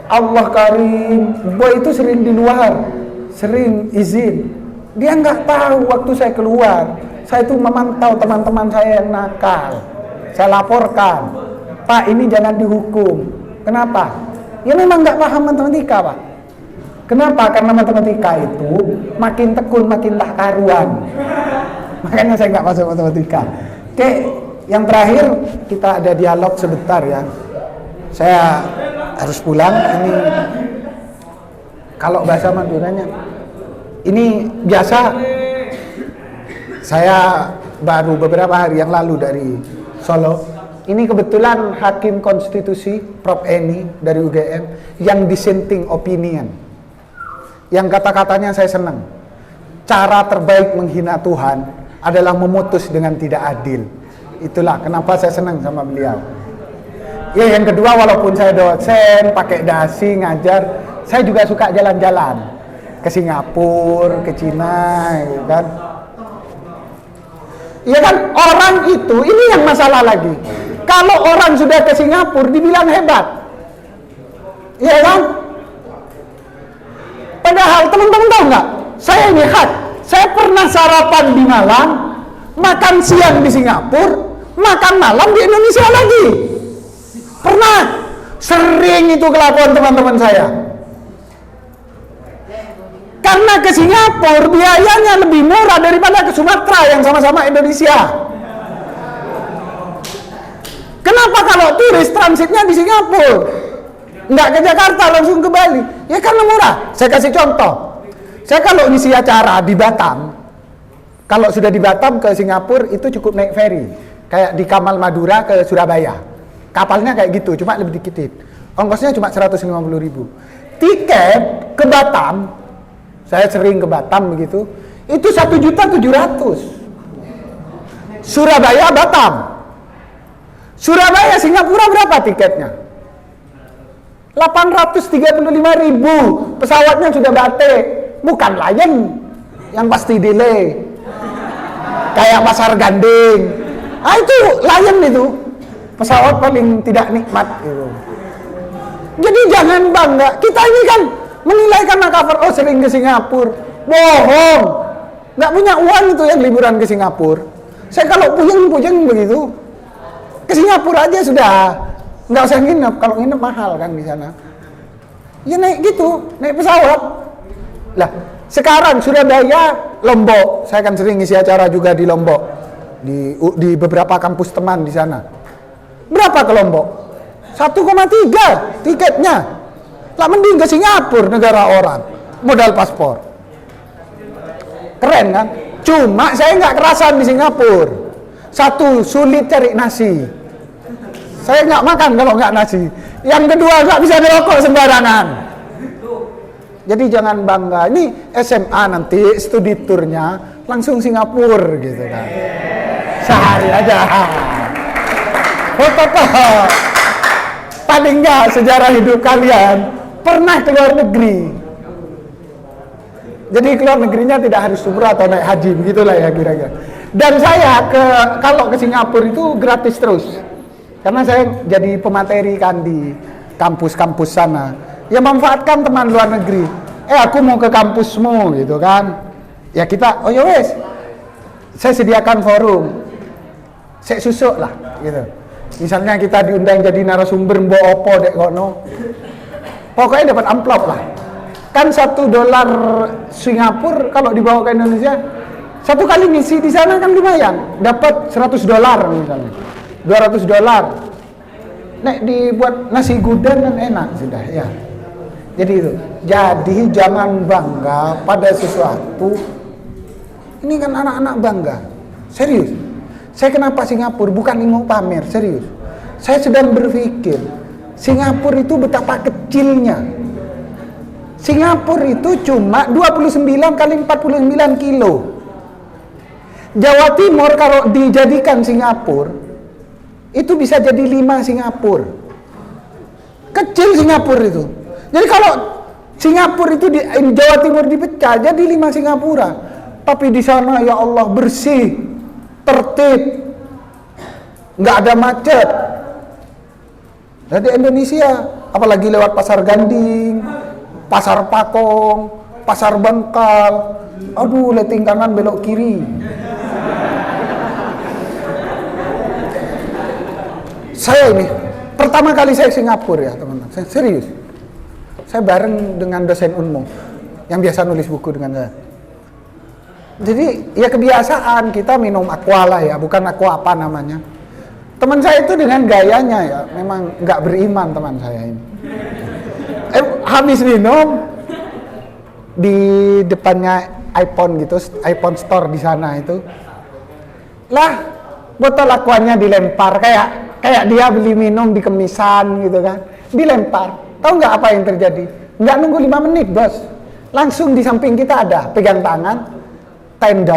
S3: Allah karim, boy itu sering di luar, sering izin. Dia nggak tahu waktu saya keluar, saya itu memantau teman-teman saya yang nakal. Saya laporkan, Pak ini jangan dihukum. Kenapa? Ya memang nggak paham matematika, Pak. Kenapa? Karena matematika itu makin tekun makin tak karuan. Makanya saya nggak masuk matematika. Oke, yang terakhir kita ada dialog sebentar ya. Saya harus pulang. Ini kalau bahasa Maduranya, ini biasa. Saya baru beberapa hari yang lalu dari Solo. Ini kebetulan Hakim Konstitusi Prof. Eni dari UGM yang dissenting opinion. Yang kata-katanya saya senang. Cara terbaik menghina Tuhan adalah memutus dengan tidak adil. Itulah kenapa saya senang sama beliau. Ya, yang kedua, walaupun saya dosen, pakai dasi, ngajar, saya juga suka jalan-jalan ke Singapura, ke Cina, gitu kan. Iya kan, orang itu, ini yang masalah lagi. Kalau orang sudah ke Singapura, dibilang hebat. Iya kan? Padahal teman-teman tahu nggak? Saya ini saya pernah sarapan di Malang, makan siang di Singapura, makan malam di Indonesia lagi. Pernah. Sering itu kelakuan teman-teman saya. Karena ke Singapura biayanya lebih murah daripada ke Sumatera yang sama-sama Indonesia. Kenapa kalau turis transitnya di Singapura? Nggak ke Jakarta langsung ke Bali? Ya karena murah. Saya kasih contoh. Saya kalau ngisi acara di Batam, kalau sudah di Batam ke Singapura itu cukup naik ferry. Kayak di Kamal Madura ke Surabaya. Kapalnya kayak gitu, cuma lebih dikit. Ongkosnya cuma 150.000. Tiket ke Batam, saya sering ke Batam begitu, itu 1.700.000. Surabaya Batam. Surabaya Singapura berapa tiketnya? 835.000. Pesawatnya sudah batik, bukan Lion yang pasti delay. Kayak pasar gandeng. Ah itu Lion itu. Pesawat paling tidak nikmat gitu. Jadi jangan bangga. Kita ini kan menilai karena cover, oh sering ke Singapura. Bohong. Nggak punya uang itu yang liburan ke Singapura. Saya kalau puyeng-puyeng begitu, ke Singapura aja sudah. Nggak usah nginep, kalau nginep mahal kan di sana. Ya naik gitu, naik pesawat. Lah, sekarang Surabaya, Lombok. Saya kan sering ngisi acara juga di Lombok. Di beberapa kampus teman di sana. Berapa ke Lombok? 1,3 tiketnya. Lah mending ke Singapura, negara orang. Modal paspor. Keren kan? Cuma saya nggak kerasan di Singapura. Satu, sulit cari nasi. Saya nggak makan kalau nggak nasi. Yang kedua, nggak bisa ngerokok sembarangan. Jadi jangan bangga. Ini SMA nanti studi turnya langsung Singapura gitu kan. Sehari aja. Foto. Paling nggak sejarah hidup kalian pernah ke luar negeri. Jadi keluar negerinya tidak harus umrah atau naik haji, begitulah ya kira-kira. Dan saya kalau ke Singapura itu gratis terus. Karena saya jadi pemateri kan di kampus-kampus sana. Ya manfaatkan teman luar negeri. Aku mau ke kampusmu gitu kan. Ya kita, oh ya wes. Saya sediakan forum. Sek susuk lah gitu. Misalnya kita diundang jadi narasumber mbok opo dek kono. Pokoknya dapat amplop lah. Kan $1 Singapura kalau dibawa ke Indonesia, satu kali ngisi di sana kan lumayan, dapat $100 misalnya, $200. Nek dibuat nasi gudeg kan enak sudah ya. Jadi itu. Jadi jangan bangga pada sesuatu. Ini kan anak-anak bangga. Serius. Saya kenapa Singapura bukan mau pamer, serius. Saya sedang berpikir Singapura itu betapa kecilnya. Singapura itu cuma 29 kali 49 kilo. Jawa Timur kalau dijadikan Singapura itu bisa jadi 5 Singapura. Kecil Singapura itu. Jadi kalau Singapura itu di Jawa Timur dipecah jadi 5 Singapura. Tapi di sana ya Allah bersih, tertib, nggak ada macet. Jadi Indonesia, apalagi lewat Pasar Ganding, Pasar Pakong, Pasar Bangkal, aduh letting kanan belok kiri. Saya ini pertama kali saya Singapura ya teman-teman, saya serius. Saya bareng dengan dosen Unmu yang biasa nulis buku dengan saya. Jadi ya kebiasaan kita minum aqua lah ya, bukan aqua apa namanya. Teman saya itu dengan gayanya ya, memang nggak beriman teman saya ini. Habis minum di depannya iPhone gitu, iPhone Store di sana itu, lah botol aquanya dilempar kayak dia beli minum di kemisan gitu kan, dilempar. Tahu nggak apa yang terjadi? Nggak nunggu 5 menit bos, langsung di samping kita ada pegang tangan $10,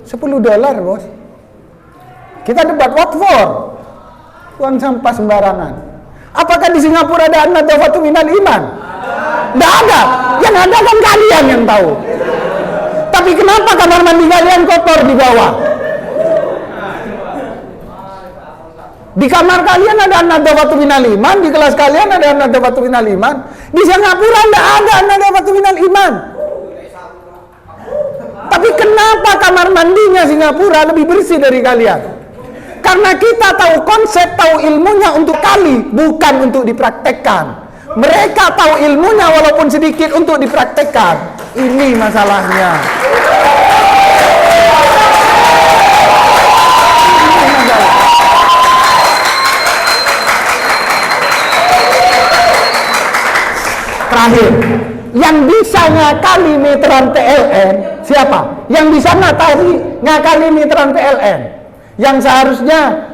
S3: $10 bos. Kita debat what for? Buang sampah sembarangan. Apakah di Singapura ada an-nadhafatu minal iman? Nggak ada. Yang ada kan kalian yang tahu. Tapi kenapa kamar mandi kalian kotor di bawah? Di kamar kalian ada an-nadhafatu minal iman, di kelas kalian ada an-nadhafatu minal iman. Di Singapura nggak ada an-nadhafatu minal iman. Tapi kenapa kamar mandinya Singapura lebih bersih dari kalian? Karena kita tahu konsep, tahu ilmunya untuk kali, bukan untuk dipraktekkan. Mereka tahu ilmunya walaupun sedikit untuk dipraktekkan. Ini masalahnya. Terakhir, yang bisa ngakali meteran PLN siapa? Yang bisa ngakali meteran PLN yang seharusnya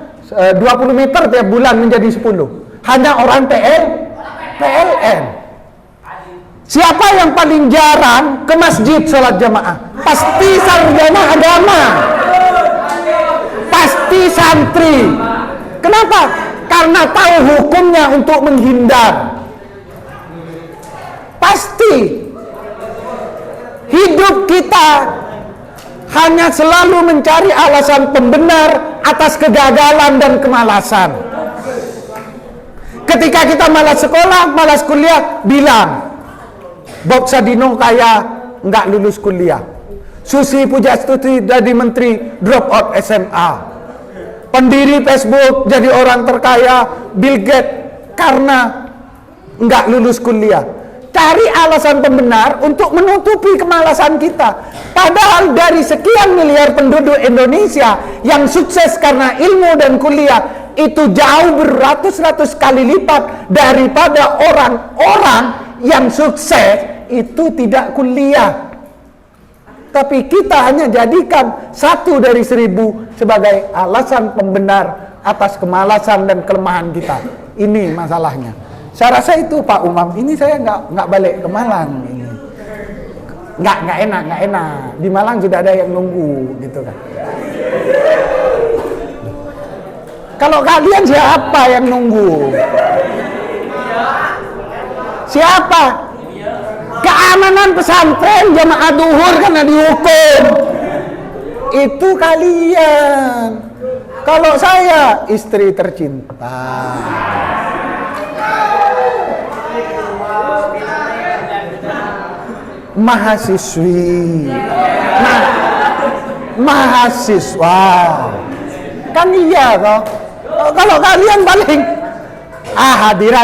S3: 20 meter tiap bulan menjadi 10, hanya orang PLN. Siapa yang paling jarang ke masjid sholat jamaah? Pasti sarjana agama, pasti santri. Kenapa? Karena tahu hukumnya untuk menghindar. Pasti hidup kita hanya selalu mencari alasan pembenar atas kegagalan dan kemalasan. Ketika kita malas sekolah, malas kuliah, bilang Bob Sadino kaya nggak lulus kuliah, Susi Pujastuti jadi menteri drop out SMA, pendiri Facebook jadi orang terkaya Bill Gates karena nggak lulus kuliah. Cari alasan pembenar untuk menutupi kemalasan kita. Padahal dari sekian miliar penduduk Indonesia yang sukses karena ilmu dan kuliah, itu jauh beratus-ratus kali lipat daripada orang-orang yang sukses itu tidak kuliah. Tapi kita hanya jadikan 1 dari 1000 sebagai alasan pembenar atas kemalasan dan kelemahan kita. Ini masalahnya. Saya rasa itu Pak Umam, ini saya nggak balik ke Malang ini. Nggak enak. Di Malang sudah ada yang nunggu gitu kan. Kalau kalian siapa yang nunggu? Siapa? Keamanan pesantren jamaah duhur karena dihukum. Itu kalian. Kalau saya istri tercinta. Mahasiswi. Nah, mahasiswa. Kan iya toh. Kalau kalian paling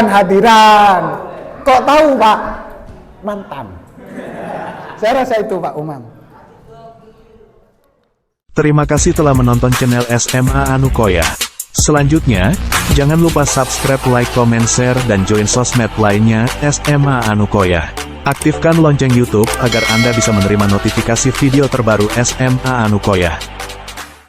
S3: hadiran. Kok tahu Pak? Mantan. Saya rasa itu Pak Umam.
S4: Terima kasih telah menonton channel SMA Anukoya. Selanjutnya, jangan lupa subscribe, like, comment, share, dan join sosmed lainnya SMA Anukoya. Aktifkan lonceng YouTube agar Anda bisa menerima notifikasi video terbaru SMA Anukoya.